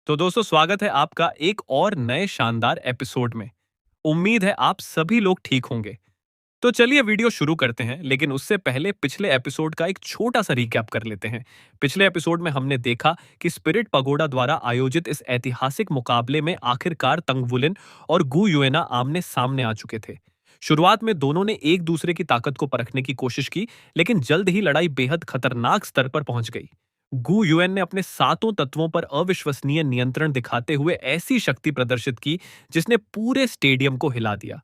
तो दोस्तों स्वागत है आपका एक और नए शानदार एपिसोड में। उम्मीद है आप सभी लोग ठीक होंगे। तो चलिए वीडियो शुरू करते हैं, लेकिन उससे पहले पिछले एपिसोड का एक छोटा सा रिकैप कर लेते हैं। पिछले एपिसोड में हमने देखा कि स्पिरिट पगोडा द्वारा आयोजित इस ऐतिहासिक मुकाबले में आखिरकार तंगवुलिन और गु युएना आमने सामने आ चुके थे। शुरुआत में दोनों ने एक दूसरे की ताकत को परखने की कोशिश की, लेकिन जल्द ही लड़ाई बेहद खतरनाक स्तर पर पहुंच गई। गु युएन ने अपने सातों तत्वों पर अविश्वसनीय नियंत्रण दिखाते हुए ऐसी शक्ति प्रदर्शित की जिसने पूरे स्टेडियम को हिला दिया।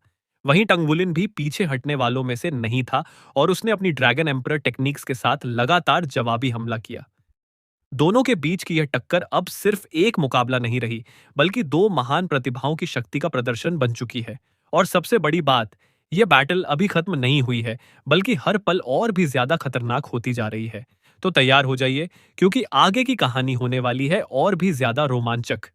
वहीं टंगवुलिन भी पीछे हटने वालों में से नहीं था और उसने अपनी ड्रैगन एम्परर टेक्निक्स के साथ लगातार जवाबी हमला किया। दोनों के बीच की यह टक्कर अब सिर्फ एक मुकाबला नहीं रही, बल्कि दो महान प्रतिभाओं की शक्ति का प्रदर्शन बन चुकी है। और सबसे बड़ी बात, यह बैटल अभी खत्म नहीं हुई है, बल्कि हर पल और भी ज्यादा खतरनाक होती जा रही है। तो तैयार हो जाइए, क्योंकि आगे की कहानी होने वाली है और भी ज्यादा रोमांचक।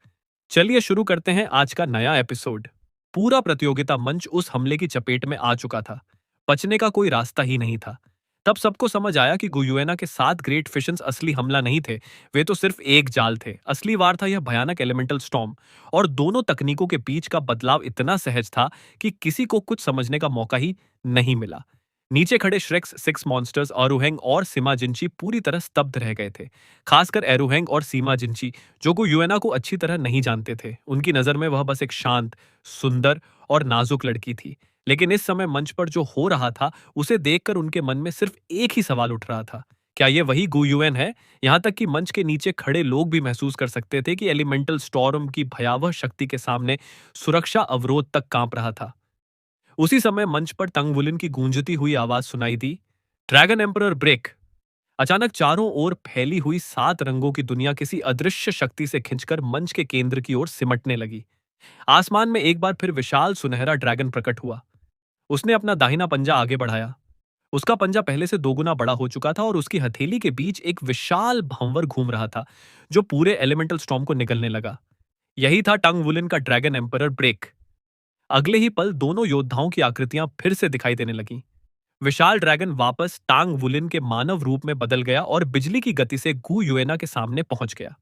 चलिए शुरू करते हैं आज का नया एपिसोड। पूरा प्रतियोगिता मंच उस हमले की चपेट में आ चुका था। बचने का कोई रास्ता ही नहीं था। तब सबको समझ आया कि गुयुएना के 7 ग्रेट फिशंस असली हमला नहीं थे। वे तो सिर्फ एक जाल थे। असली वार था यह भयानक एलिमेंटल स्टॉर्म। और दोनों तकनीकों के बीच का बदलाव इतना सहज था कि किसी को कुछ समझने का मौका ही नहीं मिला। नीचे खड़े श्रेक्स 6 मॉन्स्टर्स एरुहेंग और सीमा जिंची पूरी तरह स्तब्ध रह गए थे। खासकर एरुहेंग और सीमा जिंची, जो गुयुएना को अच्छी तरह नहीं जानते थे। उनकी नजर में वह बस एक शांत, सुंदर और नाजुक लड़की थी। लेकिन इस समय मंच पर जो हो रहा था, उसे देखकर उनके मन में सिर्फ एक ही सवाल उठ रहा था। क्या ये वही गु युएन है? यहाँ तक कि मंच के नीचे खड़े लोग भी महसूस कर सकते थे कि एलिमेंटल स्टॉर्म की भयावह शक्ति के सामने सुरक्षा अवरोध तक कांप रहा था। उसी समय मंच पर तंगवुलिन की गूंजती हुई आवाज सुनाई दी, ड्रैगन एम्परर ब्रेक। अचानक चारों ओर फैली हुई 7 रंगों की दुनिया किसी अदृश्य शक्ति से खिंचकर मंच के केंद्र की ओर सिमटने लगी। आसमान में एक बार फिर विशाल सुनहरा ड्रैगन प्रकट हुआ। उसने अपना दाहिना पंजा आगे बढ़ाया। उसका पंजा पहले से 2 गुना बड़ा हो चुका था और उसकी हथेली के बीच एक विशाल भंवर घूम रहा था, जो पूरे एलिमेंटल स्टॉर्म को निगलने लगा। यही था टंगवुलिन का ड्रैगन एम्परर ब्रेक। अगले ही पल दोनों योद्धाओं की आकृतियां फिर से दिखाई देने लगीं। विशाल ड्रैगन वापस टांग वुलिन के मानव रूप में बदल गया और बिजली की गति से गु युएना के सामने पहुंच गया।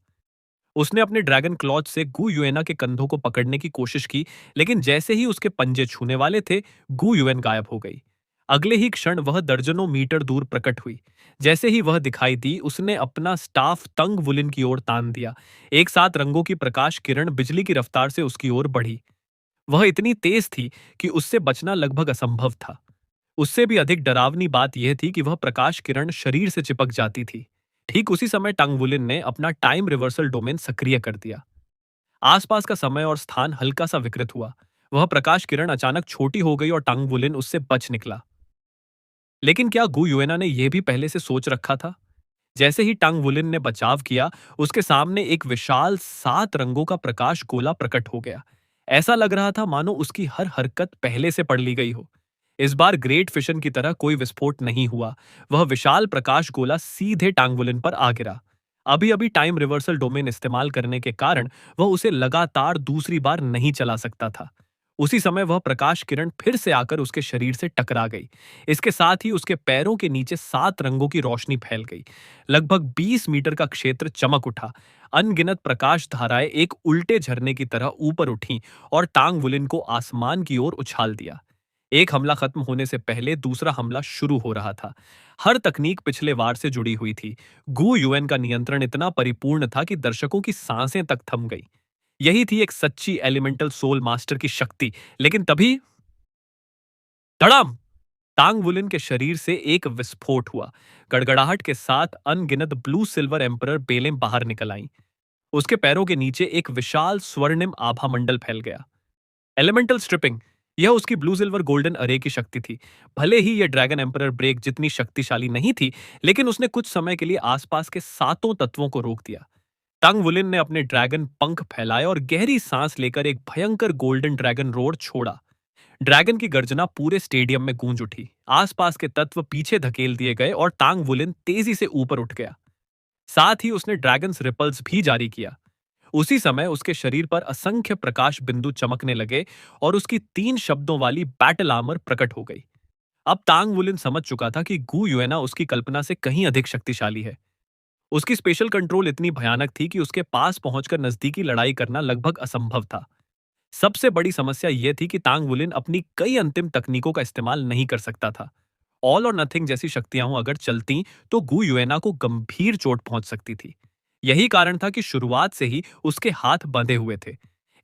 उसने अपने ड्रैगन क्लॉथ से गु युएना के कंधों को पकड़ने की कोशिश की, लेकिन जैसे ही उसके पंजे छूने वाले थे, गु युएन गायब हो गई। अगले ही क्षण वह दर्जनों मीटर दूर प्रकट हुई। जैसे ही वह दिखाई दी, उसने अपना स्टाफ तंग वुलिन की ओर तान दिया। एक साथ रंगों की प्रकाश किरण बिजली की रफ्तार से उसकी ओर बढ़ी। वह इतनी तेज थी कि उससे बचना लगभग असंभव था। उससे भी अधिक डरावनी बात यह थी कि वह प्रकाश किरण शरीर से चिपक जाती थी। ठीक उसी समय टंगवुलिन ने अपना टाइम रिवर्सल डोमेन सक्रिय कर दिया। आसपास का समय और स्थान हल्का सा विकृत हुआ। वह प्रकाश किरण अचानक छोटी हो गई और टंगवुलिन उससे बच निकला। लेकिन क्या गु युएना ने यह भी पहले से सोच रखा था? जैसे ही टंगवुलिन ने बचाव किया, उसके सामने एक विशाल 7 रंगों का प्रकाश गोला प्रकट हो गया। ऐसा लग रहा था मानो उसकी हर हरकत पहले से पढ़ ली गई हो। इस बार ग्रेट फिशन की तरह कोई विस्फोट नहीं हुआ। वह विशाल प्रकाश गोला सीधे टांगवुलिन पर आ गिरा। अभी अभी टाइम रिवर्सल डोमेन इस्तेमाल करने के कारण वह उसे लगातार दूसरी बार नहीं चला सकता था। उसी समय वह प्रकाश किरण फिर से आकर उसके शरीर से टकरा गई। इसके साथ ही उसके पैरों के नीचे 7 रंगों की रोशनी फैल गई। लगभग 20 मीटर का क्षेत्र चमक उठा। अनगिनत प्रकाश धाराएं एक उल्टे झरने की तरह ऊपर उठीं और टांगवुलिन को आसमान की ओर उछाल दिया। एक हमला खत्म होने से पहले दूसरा हमला शुरू हो रहा था। हर तकनीक पिछले वार से जुड़ी हुई थी। गु युएन का नियंत्रण इतना परिपूर्ण था कि दर्शकों की सांसें तक थम गई। यही थी एक सच्ची एलिमेंटल सोल मास्टर की शक्ति। लेकिन तभी धड़ाम! टांगवुलिन के शरीर से एक विस्फोट हुआ। गड़गड़ाहट के साथ अनगिनत ब्लू सिल्वर एम्परर बेलें बाहर निकल आईं। उसके पैरों के नीचे एक विशाल स्वर्णिम आभा मंडल फैल गया। एलिमेंटल स्ट्रिपिंग, यह उसकी ब्लू सिल्वर गोल्डन अरे की शक्ति थी। भले ही यह ड्रैगन एम्परर ब्रेक जितनी शक्तिशाली नहीं थी, लेकिन उसने कुछ समय के लिए आसपास के सातों तत्वों को रोक दिया। टंगवुलिन ने अपने ड्रैगन पंख फैलाए और गहरी सांस लेकर एक भयंकर गोल्डन ड्रैगन रोड छोड़ा। ड्रैगन की गर्जना पूरे स्टेडियम में गूंज उठी। आसपास के तत्व पीछे धकेल दिए गए और टांगवुलिन तेजी से ऊपर उठ गया। साथ ही उसने ड्रैगन्स रिपल्स भी जारी किया। उसी समय उसके शरीर पर असंख्य प्रकाश बिंदु चमकने लगे और उसकी 3 शब्दों वाली बैटल आर्मर प्रकट हो गई। अब टांगवुलिन समझ चुका था कि गु युएना उसकी कल्पना से कहीं अधिक शक्तिशाली है। उसकी स्पेशल कंट्रोल इतनी भयानक थी कि उसके पास पहुंचकर नजदीकी लड़ाई करना लगभग असंभव था। सबसे बड़ी समस्या यह थी कि तांग वुलिन अपनी कई अंतिम तकनीकों का इस्तेमाल नहीं कर सकता था। ऑल और नथिंग जैसी शक्तियां अगर चलती तो गु युएना को गंभीर चोट पहुंच सकती थी। यही कारण था कि शुरुआत से ही उसके हाथ बंधे हुए थे।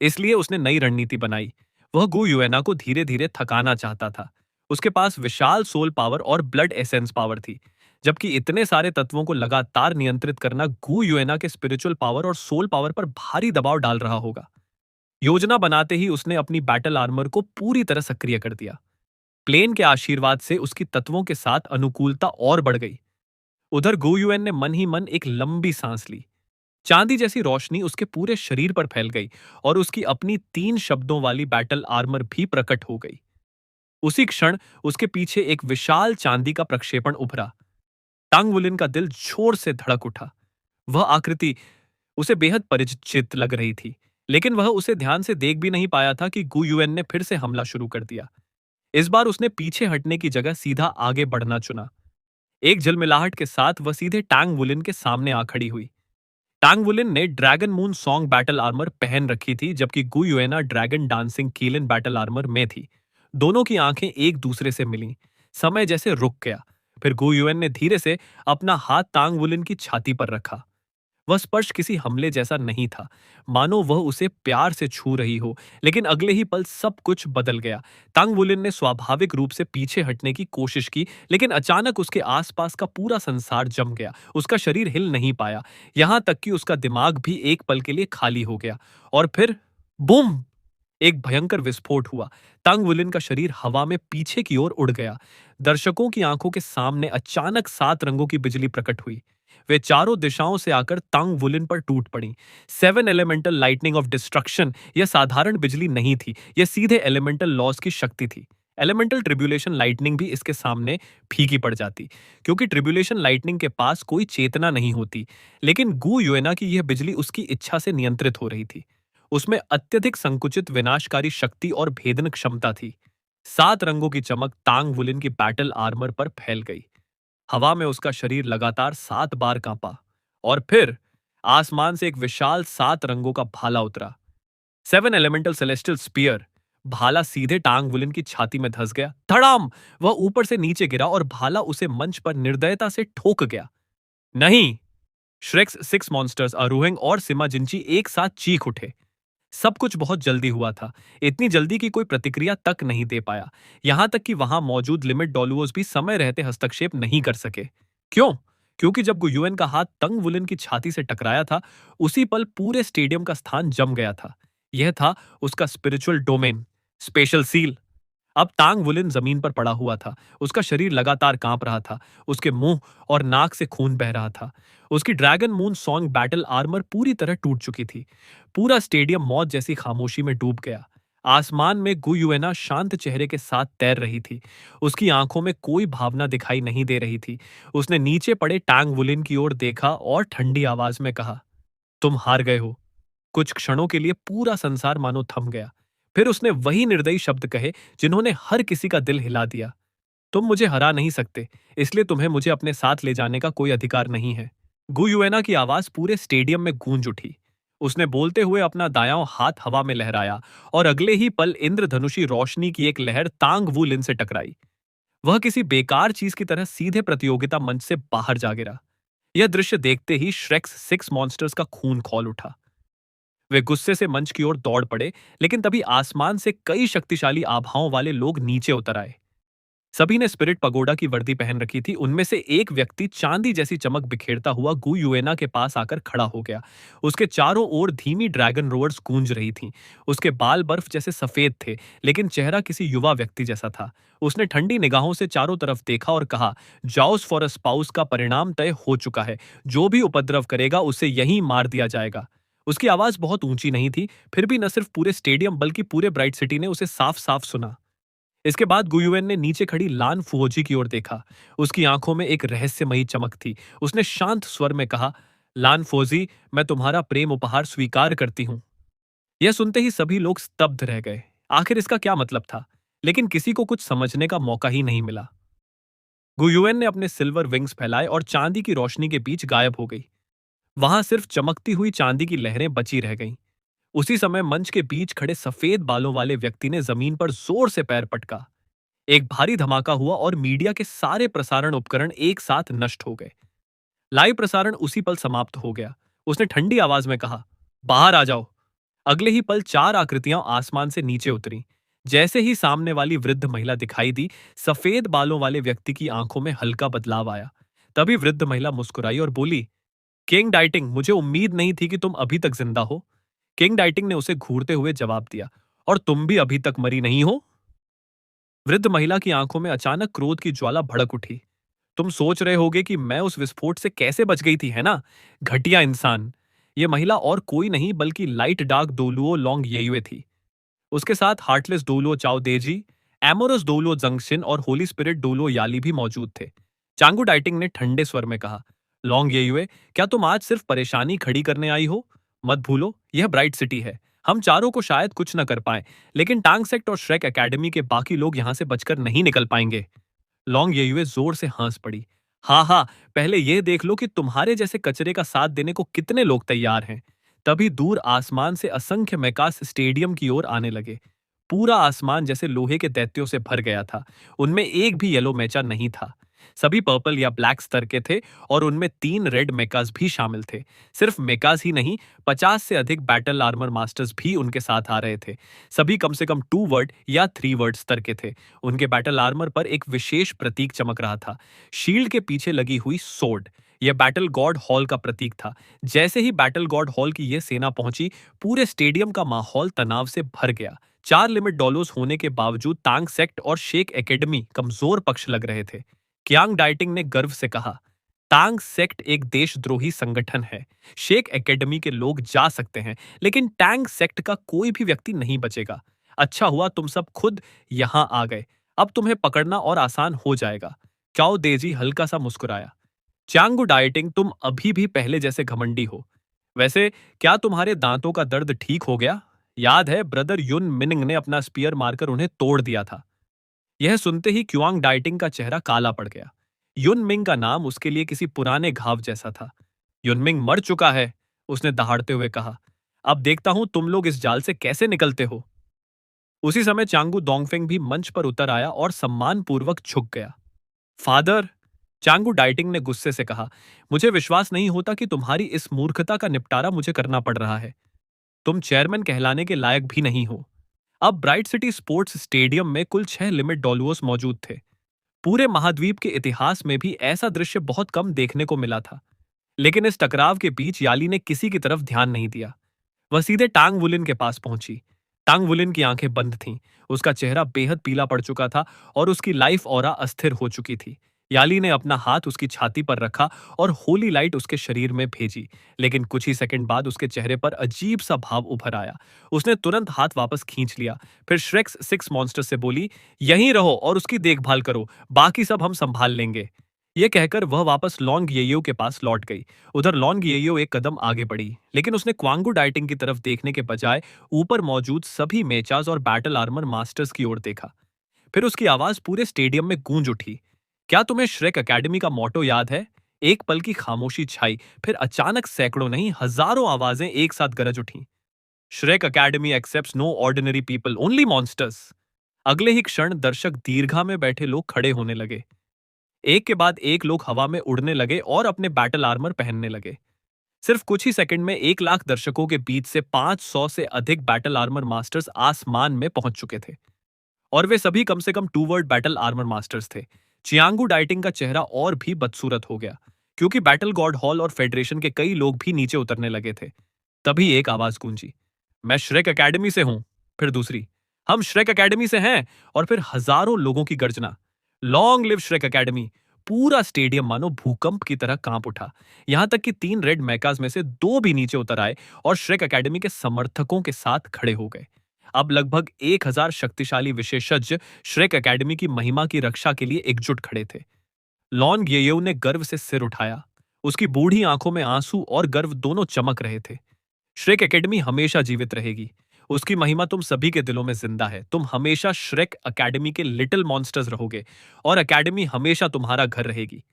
इसलिए उसने नई रणनीति बनाई। वह गु युएना को धीरे धीरे थकाना चाहता था। उसके पास विशाल सोल पावर और ब्लड एसेंस पावर थी, जबकि इतने सारे तत्वों को लगातार नियंत्रित करना गु युएना के स्पिरिचुअल पावर और सोल पावर पर भारी दबाव डाल रहा होगा। योजना बनाते ही उसने अपनी बैटल आर्मर को पूरी तरह सक्रिय कर दिया। प्लेन के आशीर्वाद से उसकी तत्वों के साथ अनुकूलता और बढ़ गई। उधर गुयुएन ने मन ही मन एक लंबी सांस ली। चांदी जैसी रोशनी उसके पूरे शरीर पर फैल गई और उसकी अपनी 3 शब्दों वाली बैटल आर्मर भी प्रकट हो गई। उसी क्षण उसके पीछे एक विशाल चांदी का प्रक्षेपण उभरा। टांग वुलिन का दिल जोर से धड़क उठा। वह आकृति उसे बेहद परिचित लग रही थी, लेकिन वह उसे ध्यान से देख भी नहीं पाया था कि गुयुएन ने फिर से हमला शुरू कर दिया। इस बार उसने पीछे हटने की जगह सीधा आगे बढ़ना चुना। एक झिलमिलाहट के साथ वह सीधे टांग वुलिन के सामने आ खड़ी हुई। टांग वुलिन ने dragon moon song battle armour पहन रखी थी, जबकि गु युएना ड्रैगन डांसिंग कीलिन बैटल आर्मर में थी। दोनों की आंखें एक दूसरे से मिलीं। समय जैसे रुक गया। फिर गु युएन ने धीरे से अपना हाथ टांग वुलिन की छाती पर रखा। वह स्पर्श किसी हमले जैसा नहीं था, मानो वह उसे प्यार से छू रही हो। लेकिन अगले ही पल सब कुछ बदल गया। तांग वुलिन ने स्वाभाविक रूप से पीछे हटने की कोशिश की, लेकिन अचानक उसके आसपास का पूरा संसार जम गया। उसका शरीर हिल नहीं पाया, यहां तक कि उसका दिमाग भी एक पल के लिए खाली हो गया। और फिर बूम! एक भयंकर विस्फोट हुआ। तांग वुलिन का शरीर हवा में पीछे की ओर उड़ गया। दर्शकों की आंखों के सामने अचानक 7 रंगों की बिजली प्रकट हुई। वे चारों दिशाओं से आकर तांग वुलिन पर टूट पड़ी। 7 एलिमेंटल लाइटनिंग ऑफ डिस्ट्रक्शन यह साधारण बिजली नहीं थी, यह सीधे एलिमेंटल लॉज की शक्ति थी। एलिमेंटल ट्रिब्यूलेशन लाइटनिंग भी इसके सामने फीकी पड़ जाती, क्योंकि ट्रिब्यूलेशन लाइटनिंग के पास कोई चेतना नहीं होती। लेकिन गु युएना की यह बिजली उसकी इच्छा से नियंत्रित हो रही थी। उसमें अत्यधिक संकुचित विनाशकारी शक्ति और भेदन क्षमता थी। 7 रंगों की चमक तांग वुलिन की बैटल आर्मर पर फैल गई। हवा में उसका शरीर लगातार 7 बार कांपा। और फिर आसमान से एक विशाल 7 रंगों का भाला उतरा। 7 एलिमेंटल सेलेस्टियल स्पीयर। भाला सीधे टांग वुलिन की छाती में धंस गया। धड़ाम! वह ऊपर से नीचे गिरा और भाला उसे मंच पर निर्दयता से ठोक गया। नहीं! श्रेक्स 6 मॉन्स्टर्स अरूहेंग और सिमा जिंची एक साथ चीख उठे। सब कुछ बहुत जल्दी हुआ था, इतनी जल्दी कि कोई प्रतिक्रिया तक नहीं दे पाया। यहां तक कि वहां मौजूद लिमिट डॉलुओज भी समय रहते हस्तक्षेप नहीं कर सके। क्यों? क्योंकि जब गुयुएन का हाथ तंग वुलिन की छाती से टकराया था, उसी पल पूरे स्टेडियम का स्थान जम गया था। यह था उसका स्पिरिचुअल डोमेन, स्पेशल सील। अब तांग वुलिन जमीन पर पड़ा हुआ था। उसका शरीर लगातार कांप रहा था। उसके मुंह और नाक से खून बह रहा था। उसकी dragon moon song battle armour पूरी तरह टूट चुकी थी। पूरा स्टेडियम मौत जैसी खामोशी में डूब गया। आसमान में गु युएना शांत चेहरे के साथ तैर रही थी। उसकी आंखों में कोई भावना दिखाई नहीं दे रही थी। उसने नीचे पड़े टांग वुलिन की ओर देखा और ठंडी आवाज में कहा, तुम हार गए हो। कुछ क्षणों के लिए पूरा संसार मानो थम गया। फिर उसने वही निर्दयी शब्द कहे जिन्होंने हर किसी का दिल हिला दिया। तुम मुझे हरा नहीं सकते, इसलिए तुम्हें मुझे अपने साथ ले जाने का कोई अधिकार नहीं है। गु युएना की आवाज पूरे स्टेडियम में गूंज उठी। उसने बोलते हुए अपना दायां हाथ हवा में लहराया और अगले ही पल इंद्रधनुषी रोशनी की एक लहर तांग वू लिन से टकराई। वह किसी बेकार चीज की तरह सीधे प्रतियोगिता मंच से बाहर जा गिरा। यह दृश्य देखते ही श्रेक्स 6 मॉन्स्टर्स का खून खौल उठा। वे गुस्से से मंच की ओर दौड़ पड़े, लेकिन तभी आसमान से कई शक्तिशाली आभाओं वाले लोग नीचे उतर आए। सभी ने स्पिरिट पगोडा की वर्दी पहन रखी थी। उनमें से एक व्यक्ति चांदी जैसी चमक बिखेरता हुआ गु युएना के पास आकर खड़ा हो गया। उसके चारों ओर धीमी ड्रैगन रोअर्स गूंज रही थीं। उसके बाल बर्फ जैसे सफेद थे, लेकिन चेहरा किसी युवा व्यक्ति जैसा था। उसने ठंडी निगाहों से चारों तरफ देखा और कहा, जाउस फॉर अ स्पाउस का परिणाम तय हो चुका है। जो भी उपद्रव करेगा उसे यहीं मार दिया जाएगा। उसकी आवाज बहुत ऊंची नहीं थी, फिर भी न सिर्फ पूरे स्टेडियम बल्कि पूरे ब्राइट सिटी ने उसे साफ साफ सुना। इसके बाद गुयुएन ने नीचे खड़ी लान फुओजी की ओर देखा। उसकी आंखों में एक रहस्यमयी चमक थी। उसने शांत स्वर में कहा, लान फौजी, मैं तुम्हारा प्रेम उपहार स्वीकार करती हूं। यह सुनते ही सभी लोग स्तब्ध रह गए। आखिर इसका क्या मतलब था? लेकिन किसी को कुछ समझने का मौका ही नहीं मिला। गुयुएन ने अपने सिल्वर विंग्स फैलाए और चांदी की रोशनी के बीच गायब हो गई। वहां सिर्फ चमकती हुई चांदी की लहरें बची रह गईं। उसी समय मंच के बीच खड़े सफेद बालों वाले व्यक्ति ने जमीन पर जोर से पैर पटका। एक भारी धमाका हुआ और मीडिया के सारे प्रसारण उपकरण एक साथ नष्ट हो गए। लाइव प्रसारण उसी पल समाप्त हो गया। उसने ठंडी आवाज में कहा, बाहर आ जाओ। अगले ही पल चार आकृतियां आसमान से नीचे उतरी। जैसे ही सामने वाली वृद्ध महिला दिखाई दी, सफेद बालों वाले व्यक्ति की आंखों में हल्का बदलाव आया। तभी वृद्ध महिला मुस्कुराई और बोली, किंग डाइटिंग, मुझे उम्मीद नहीं थी कि तुम अभी तक जिंदा हो। किंग डाइटिंग ने उसे घूरते हुए जवाब दिया, और तुम भी अभी तक मरी नहीं हो। वृद्ध महिला की आंखों में अचानक क्रोध की ज्वाला भड़क उठी। तुम सोच रहे होगे कि मैं उस विस्फोट से कैसे बच गई थी, है ना? घटिया इंसान। ये महिला और कोई नहीं बल्कि लाइट डार्क दोलुओ लोंग येयुए थी। उसके साथ हार्टलेस डोलो चाओ देजी, एमोरस डोलो जंक्शन और होली स्पिरिट डोलो याली भी मौजूद थे। चांगू डाइटिंग ने ठंडे स्वर में कहा, लॉन्ग येयुए, क्या तुम आज सिर्फ परेशानी खड़ी करने आई हो? मत भूलो, यह ब्राइट सिटी है। हम चारों को शायद कुछ न कर पाए, लेकिन टांग सेक्ट और श्रेक एकेडमी के बाकी लोग यहां से बचकर नहीं निकल पाएंगे। लॉन्ग येयुए जोर से हंस पड़ी। हाँ हाँ, पहले यह देख लो कि तुम्हारे जैसे कचरे का साथ देने को कितने लोग तैयार हैं। तभी दूर आसमान से असंख्य मैकास स्टेडियम की ओर आने लगे। पूरा आसमान जैसे लोहे के दैत्यों से भर गया था। उनमें एक भी येलो मैचा नहीं था। सभी पर्पल या ब्लैक स्तर के थे, और उनमें 3 रेड मेकास भी शामिल थे। सिर्फ मेकास ही नहीं, 50 से अधिक बैटल आर्मर मास्टर्स भी उनके साथ आ रहे थे। सभी कम से कम 2 वर्ड या 3 वर्ड स्तर के थे। उनके बैटल आर्मर पर एक विशेष प्रतीक चमक रहा था, शील्ड के पीछे लगी हुई सोर्ड। यह बैटल गॉड हॉल का प्रतीक था। जैसे ही बैटल गॉड हॉल की यह सेना पहुंची, पूरे स्टेडियम का माहौल तनाव से भर गया। 4 लिमिट डॉलोस होने के बावजूद तांग सेक्ट और शेक एकेडमी कमजोर पक्ष लग रहे थे। कियांग डाइटिंग ने गर्व से कहा, तांग सेक्ट एक देशद्रोही संगठन है। शेक एकेडमी के लोग जा सकते हैं, लेकिन टैंग सेक्ट का कोई भी व्यक्ति नहीं बचेगा। अच्छा हुआ तुम सब खुद यहां आ गए। अब तुम्हें पकड़ना और आसान हो जाएगा। चाओ देजी हल्का सा मुस्कुराया। चांगू डाइटिंग, तुम अभी भी पहले जैसे घमंडी हो। वैसे, क्या तुम्हारे दांतों का दर्द ठीक हो गया? याद है, ब्रदर युन मिनिंग ने अपना स्पीयर मारकर उन्हें तोड़ दिया था। यह सुनते ही क्युआंग डाइटिंग का चेहरा काला पड़ गया। युनमिंग का नाम उसके लिए किसी पुराने घाव जैसा था। युनमिंग मर चुका है, उसने दहाड़ते हुए कहा। अब देखता हूं तुम लोग इस जाल से कैसे निकलते हो। उसी समय चांगू दोंगफेंग भी मंच पर उतर आया और सम्मानपूर्वक झुक गया। फादर, चांगू डाइटिंग ने गुस्से से कहा, मुझे विश्वास नहीं होता कि तुम्हारी इस मूर्खता का निपटारा मुझे करना पड़ रहा है। तुम चेयरमैन कहलाने के लायक भी नहीं हो। अब ब्राइट सिटी स्पोर्ट्स स्टेडियम में कुल 6 लिमिट डॉलुओस मौजूद थे। पूरे महाद्वीप के इतिहास में भी ऐसा दृश्य बहुत कम देखने को मिला था। लेकिन इस टकराव के बीच याली ने किसी की तरफ ध्यान नहीं दिया। वह सीधे टांग वुलिन के पास पहुंची। टांग वुलिन की आंखें बंद थीं। उसका चेहरा बेहद पीला पड़ चुका था और उसकी लाइफ ऑरा अस्थिर हो चुकी थी। याली ने अपना हाथ उसकी छाती पर रखा और होली लाइट उसके शरीर में भेजी, लेकिन कुछ ही सेकंड बाद उसके चेहरे पर अजीब सा भाव उभर आया। उसने तुरंत हाथ वापस खींच लिया। फिर श्रेक्स 6 मॉन्स्टर से बोली, यहीं रहो और उसकी देखभाल करो, बाकी सब हम संभाल लेंगे। यह कहकर वह वापस लॉन्ग येयो के पास लौट गई। उधर लॉन्ग येयो एक कदम आगे बढ़ी, लेकिन उसने क्वांगू डाइटिंग की तरफ देखने के बजाय ऊपर मौजूद सभी मेचाज और बैटल आर्मर मास्टर्स की ओर देखा। फिर उसकी आवाज पूरे स्टेडियम में गूंज उठी। क्या तुम्हें श्रेक एकेडमी का मोटो याद है? एक पल की खामोशी छाई, फिर अचानक सैकड़ों नहीं हजारों आवाजें एक साथ गरज उठी। Shrek academy accepts no ordinary people, only monsters. अगले ही क्षण दर्शक दीर्घा में बैठे लोग खड़े होने लगे। एक के बाद एक लोग हवा में उड़ने लगे और अपने बैटल आर्मर पहनने लगे। सिर्फ कुछ ही सेकंड में 1 लाख दर्शकों के बीच से 500 से अधिक बैटल आर्मर मास्टर्स आसमान में पहुंच चुके थे, और वे सभी कम से कम 2 वर्ड बैटल आर्मर मास्टर्स थे। चियांगू डाइटिंग का चेहरा और भी बदसूरत हो गया, क्योंकि बैटल गॉड हॉल और फेडरेशन के कई लोग भी नीचे उतरने लगे थे। तभी एक आवाज गूंजी, मैं श्रेक एकेडमी से हूं। फिर दूसरी, हम श्रेक एकेडमी से हैं। और फिर हजारों लोगों की गर्जना, लॉन्ग लिव श्रेक एकेडमी। पूरा स्टेडियम मानो भूकंप की तरह कांप उठा। यहां तक कि 3 रेड मैकाज में से 2 भी नीचे उतर आए और श्रेक एकेडमी के समर्थकों के साथ खड़े हो गए। अब लगभग 1000 शक्तिशाली विशेषज्ञ श्रेक एकेडमी की महिमा की रक्षा के लिए एकजुट खड़े थे। लॉन येयू ने गर्व से सिर उठाया। उसकी बूढ़ी आंखों में आंसू और गर्व दोनों चमक रहे थे। श्रेक एकेडमी हमेशा जीवित रहेगी। उसकी महिमा तुम सभी के दिलों में जिंदा है। तुम हमेशा श्रेक एकेडमी के लिटिल मॉन्स्टर्स रहोगे, और एकेडमी हमेशा तुम्हारा घर रहेगी।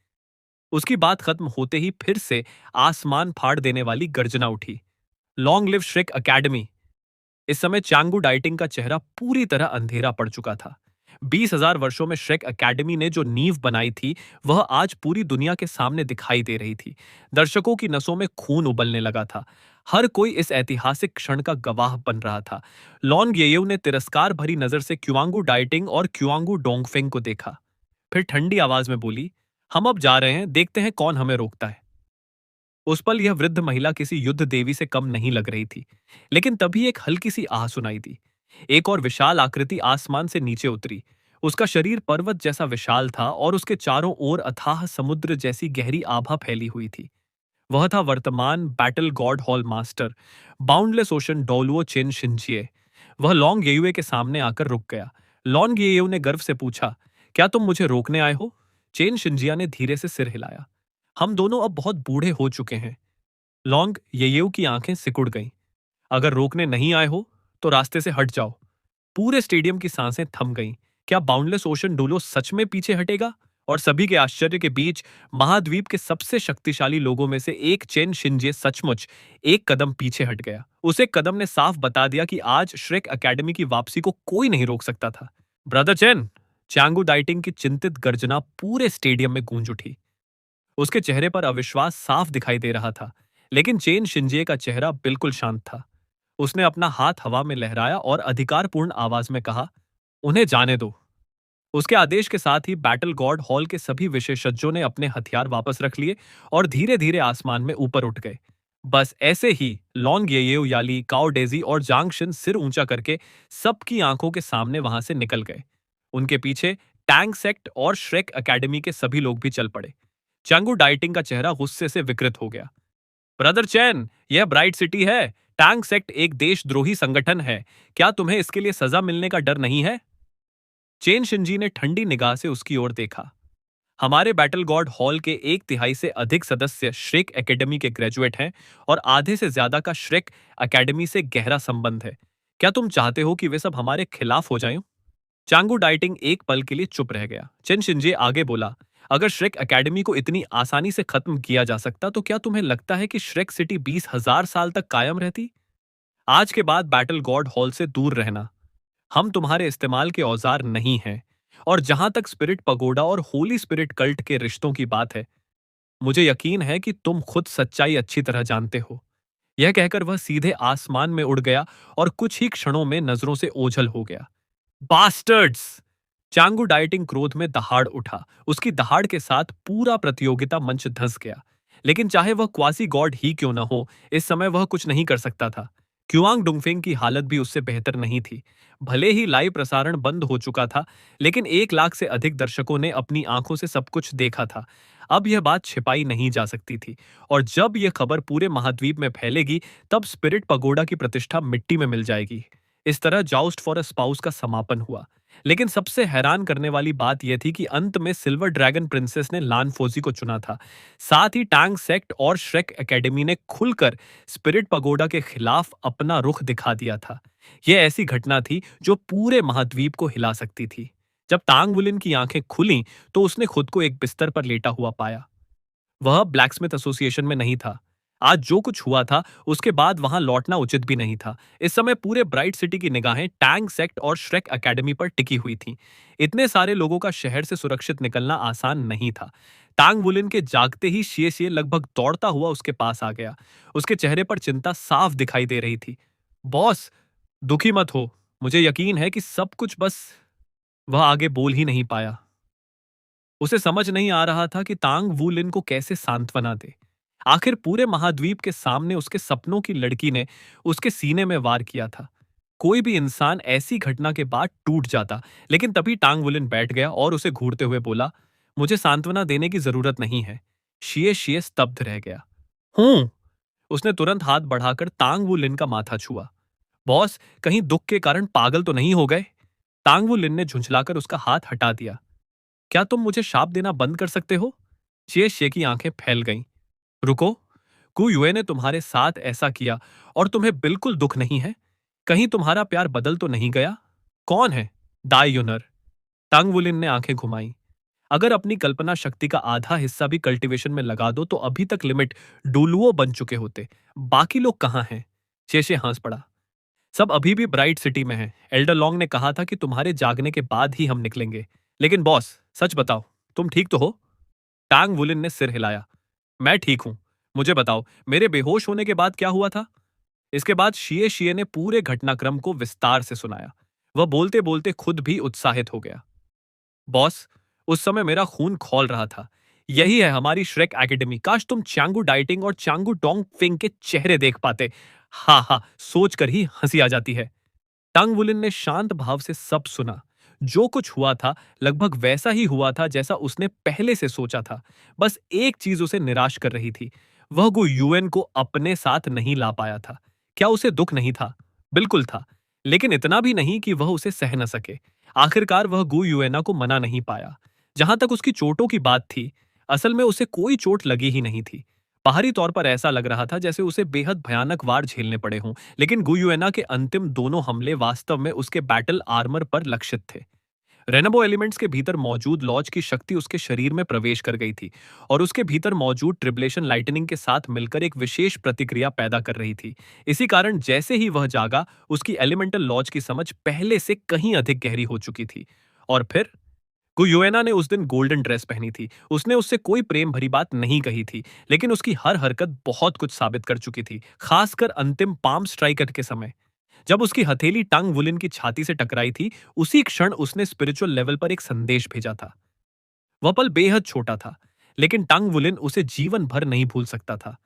उसकी बात खत्म होते ही फिर से आसमान फाड़ देने वाली गर्जना उठी। Long live Shrek academy. इस समय चांगू डाइटिंग का चेहरा पूरी तरह अंधेरा पड़ चुका था। 20,000 वर्षों में श्रेक अकेडमी ने जो नींव बनाई थी, वह आज पूरी दुनिया के सामने दिखाई दे रही थी। दर्शकों की नसों में खून उबलने लगा था। हर कोई इस ऐतिहासिक क्षण का गवाह बन रहा था। लॉन्ग येयू ने तिरस्कार भरी नजर से क्युआंगू डाइटिंग और क्युआंगू डोंगफेंग को देखा। फिर ठंडी आवाज में बोली, हम अब जा रहे हैं, देखते हैं कौन हमें रोकता है। उस पल यह वृद्ध महिला किसी युद्ध देवी से कम नहीं लग रही थी। लेकिन तभी एक हल्की सी आह सुनाई दी। एक और विशाल आकृति आसमान से नीचे उतरी। उसका शरीर पर्वत जैसा विशाल था और उसके चारों ओर अथाह समुद्र जैसी गहरी आभा फैली हुई थी। वह था वर्तमान battle god hall master, boundless ocean डोलुओ चेन शिंजिए। वह लॉन्ग येयुए के सामने आकर रुक गया। लॉन्ग येयू ने गर्व से पूछा, क्या तुम मुझे रोकने आए हो? चेन शिंजिया ने धीरे से सिर हिलाया। हम दोनों अब बहुत बूढ़े हो चुके हैं। लॉन्ग येयू की आंखें सिकुड़ गईं। अगर रोकने नहीं आए हो तो रास्ते से हट जाओ। पूरे स्टेडियम की सांसें थम गईं। क्या बाउंडलेस ओशन डोलो सच में पीछे हटेगा? और सभी के आश्चर्य के बीच महाद्वीप के सबसे शक्तिशाली लोगों में से एक चेन शिंजे सचमुच एक कदम पीछे हट गया। उस एक कदम ने साफ बता दिया कि आज श्रेक अकेडमी की वापसी को कोई नहीं रोक सकता था। Brother chain! चांगू डाइटिंग की चिंतित गर्जना पूरे स्टेडियम में गूंज उठी। उसके चेहरे पर अविश्वास साफ दिखाई दे रहा था। लेकिन चेन शिंजे का चेहरा बिल्कुल शांत था। उसने अपना हाथ हवा में लहराया और अधिकारपूर्ण आवाज में कहा, उन्हें जाने दो। उसके आदेश के साथ ही बैटल गॉड हॉल के सभी विशेषज्ञों ने अपने हथियार वापस रख लिए और धीरे धीरे आसमान में ऊपर उठ गए। बस ऐसे ही लॉन्ग येयेउ याली, काओ डेजी और जांगशन सिर ऊंचा करके सबकी आंखों के सामने वहां से निकल गए। उनके पीछे टैंग सेक्ट और श्रेक अकेडमी के सभी लोग भी चल पड़े। चंगू डाइटिंग का चेहरा गुस्से से विकृत हो गया। ब्रदर चैन, यह ब्राइट सिटी है। टैंग सेक्ट एक देशद्रोही संगठन है। क्या तुम्हें इसके लिए सजा मिलने का डर नहीं है? चेन शिंजी ने ठंडी निगाह से उसकी ओर देखा। हमारे बैटल गॉड हॉल के 1/3 से अधिक सदस्य श्रेक एकेडमी के ग्रेजुएट हैं और आधे से ज्यादा का श्रेक अकेडमी से गहरा संबंध है। क्या तुम चाहते हो कि वे सब हमारे खिलाफ हो जाएं? चांगू डाइटिंग एक पल के लिए चुप रह गया। चेन शिंजे आगे बोला, अगर श्रेक अकेडमी को इतनी आसानी से खत्म किया जा सकता तो क्या तुम्हें लगता है कि श्रेक सिटी 20,000 साल तक कायम रहती? आज के बाद बैटल गॉड हॉल से दूर रहना। हम तुम्हारे इस्तेमाल के औजार नहीं हैं। और जहां तक स्पिरिट पगोडा और होली स्पिरिट कल्ट के रिश्तों की बात है, मुझे यकीन है कि तुम खुद सच्चाई अच्छी तरह जानते हो। यह कहकर वह सीधे आसमान में उड़ गया और कुछ ही क्षणों में नजरों से ओझल हो गया। बास्टर्ड्स! चांगू डाइटिंग क्रोध में दहाड़ उठा। उसकी दहाड़ के साथ पूरा प्रतियोगिता मंच धंस गया। लेकिन चाहे वह क्वासी गॉड ही क्यों न हो, इस समय वह कुछ नहीं कर सकता था। क्युआंग डुंगफेंग की हालत भी उससे बेहतर नहीं थी। भले ही लाइव प्रसारण बंद हो चुका था, लेकिन 1 लाख से अधिक दर्शकों ने अपनी आंखों से सब कुछ देखा था। अब यह बात छिपाई नहीं जा सकती थी। और जब यह खबर पूरे महाद्वीप में फैलेगी, तब स्पिरिट पगोडा की प्रतिष्ठा मिट्टी में मिल जाएगी। इस तरह जाउस्ट फॉर अ स्पाउस का समापन हुआ। लेकिन सबसे हैरान करने वाली बात यह थी कि अंत में सिल्वर ड्रैगन प्रिंसेस ने लान फोजी को चुना था। साथ ही टैंग सेक्ट और श्रेक एकेडमी ने खुलकर स्पिरिट पगोडा के खिलाफ अपना रुख दिखा दिया था। यह ऐसी घटना थी जो पूरे महाद्वीप को हिला सकती थी। जब तांग वुलिन की आंखें खुलीं तो उसने खुद को एक बिस्तर पर लेटा हुआ पाया। वह ब्लैकस्मिथ एसोसिएशन में नहीं था। आज जो कुछ हुआ था उसके बाद वहां लौटना उचित भी नहीं था। इस समय पूरे ब्राइट सिटी की निगाहें टैंग सेक्ट और श्रेक एकेडमी पर टिकी हुई थीं। इतने सारे लोगों का शहर से सुरक्षित निकलना आसान नहीं था। टांग वुलिन के जागते ही शिए लगभग दौड़ता हुआ उसके पास आ गया। उसके चेहरे पर चिंता साफ दिखाई दे रही थी। बॉस, दुखी मत हो। मुझे यकीन है कि सब कुछ बस। वह आगे बोल ही नहीं पाया। उसे समझ नहीं आ रहा था कि तांग वूलिन को कैसे सांत्वना दे। आखिर पूरे महाद्वीप के सामने उसके सपनों की लड़की ने उसके सीने में वार किया था। कोई भी इंसान ऐसी घटना के बाद टूट जाता, लेकिन तभी टांग वुलिन बैठ गया और उसे घूरते हुए बोला, मुझे सांत्वना देने की जरूरत नहीं है। शिए शिए स्तब्ध रह गया। हूं। उसने तुरंत हाथ बढ़ाकर तांग वुलिन का माथा छुआ। बॉस, कहीं दुख के कारण पागल तो नहीं हो गए? तांग वुलिन ने झुंझलाकर उसका हाथ हटा दिया। क्या तुम मुझे शाप देना बंद कर सकते हो? शिए शिए की आंखें फैल गईं। रुको, कु युए ने तुम्हारे साथ ऐसा किया और तुम्हें बिल्कुल दुख नहीं है? कहीं तुम्हारा प्यार बदल तो नहीं गया? कौन है? दाई युनर। तंग वुलिन ने आंखें घुमाई। अगर अपनी कल्पना शक्ति का आधा हिस्सा भी कल्टीवेशन में लगा दो तो अभी तक लिमिट डुलुओ बन चुके होते। बाकी लोग कहाँ हैं? शेषे हंस पड़ा। सब अभी भी ब्राइट सिटी में हैं। एल्डर लॉन्ग ने कहा था कि तुम्हारे जागने के बाद ही हम निकलेंगे। लेकिन बॉस, सच बताओ, तुम ठीक तो हो? टांग वुलिन ने सिर हिलाया। मैं ठीक हूं। मुझे बताओ, मेरे बेहोश होने के बाद क्या हुआ था? इसके बाद शिए शिए ने पूरे घटनाक्रम को विस्तार से सुनाया। वह बोलते बोलते खुद भी उत्साहित हो गया। बॉस, उस समय मेरा खून खौल रहा था। यही है हमारी श्रेक एकेडमी। काश तुम चांगू डाइटिंग और चांगू डोंग फिंग के चेहरे देख पाते। हा हा, सोचकर ही हंसी आ जाती है। टांग वुलिन ने शांत भाव से सब सुना। जो कुछ हुआ था लगभग वैसा ही हुआ था जैसा उसने पहले से सोचा था। बस एक चीज उसे निराश कर रही थी। वह गो यूएन को अपने साथ नहीं ला पाया था। क्या उसे दुख नहीं था? बिल्कुल था। लेकिन इतना भी नहीं कि वह उसे सह न सके। आखिरकार वह गु यूएना को मना नहीं पाया। जहां तक उसकी चोटों की बात थी, असल में उसे कोई चोट लगी ही नहीं थी। बाहरी तौर पर ऐसा लग रहा था जैसे उसे बेहद भयानक वार झेलने पड़े हों, लेकिन गुयुएना के अंतिम दोनों हमले वास्तव में उसके बैटल आर्मर पर लक्षित थे। रेनबो एलिमेंट्स के भीतर मौजूद लॉज की शक्ति उसके शरीर में प्रवेश कर गई थी और उसके भीतर मौजूद ट्रिब्लेशन लाइटनिंग के साथ मिलकर एक विशेष प्रतिक्रिया पैदा कर रही थी। इसी कारण जैसे ही वह जागा, उसकी एलिमेंटल लॉज की समझ पहले से कहीं अधिक गहरी हो चुकी थी। और फिर गुयोएना ने उस दिन गोल्डन ड्रेस पहनी थी। उसने उससे कोई प्रेम भरी बात नहीं कही थी, लेकिन उसकी हर हरकत बहुत कुछ साबित कर चुकी थी, खासकर अंतिम पाम स्ट्राइकर के समय। जब उसकी हथेली टांग वुलिन की छाती से टकराई थी, उसी क्षण उसने स्पिरिचुअल लेवल पर एक संदेश भेजा था। वह पल बेहद छोटा था, लेकिन टांग वुलिन उसे जीवन भर नहीं भूल सकता था।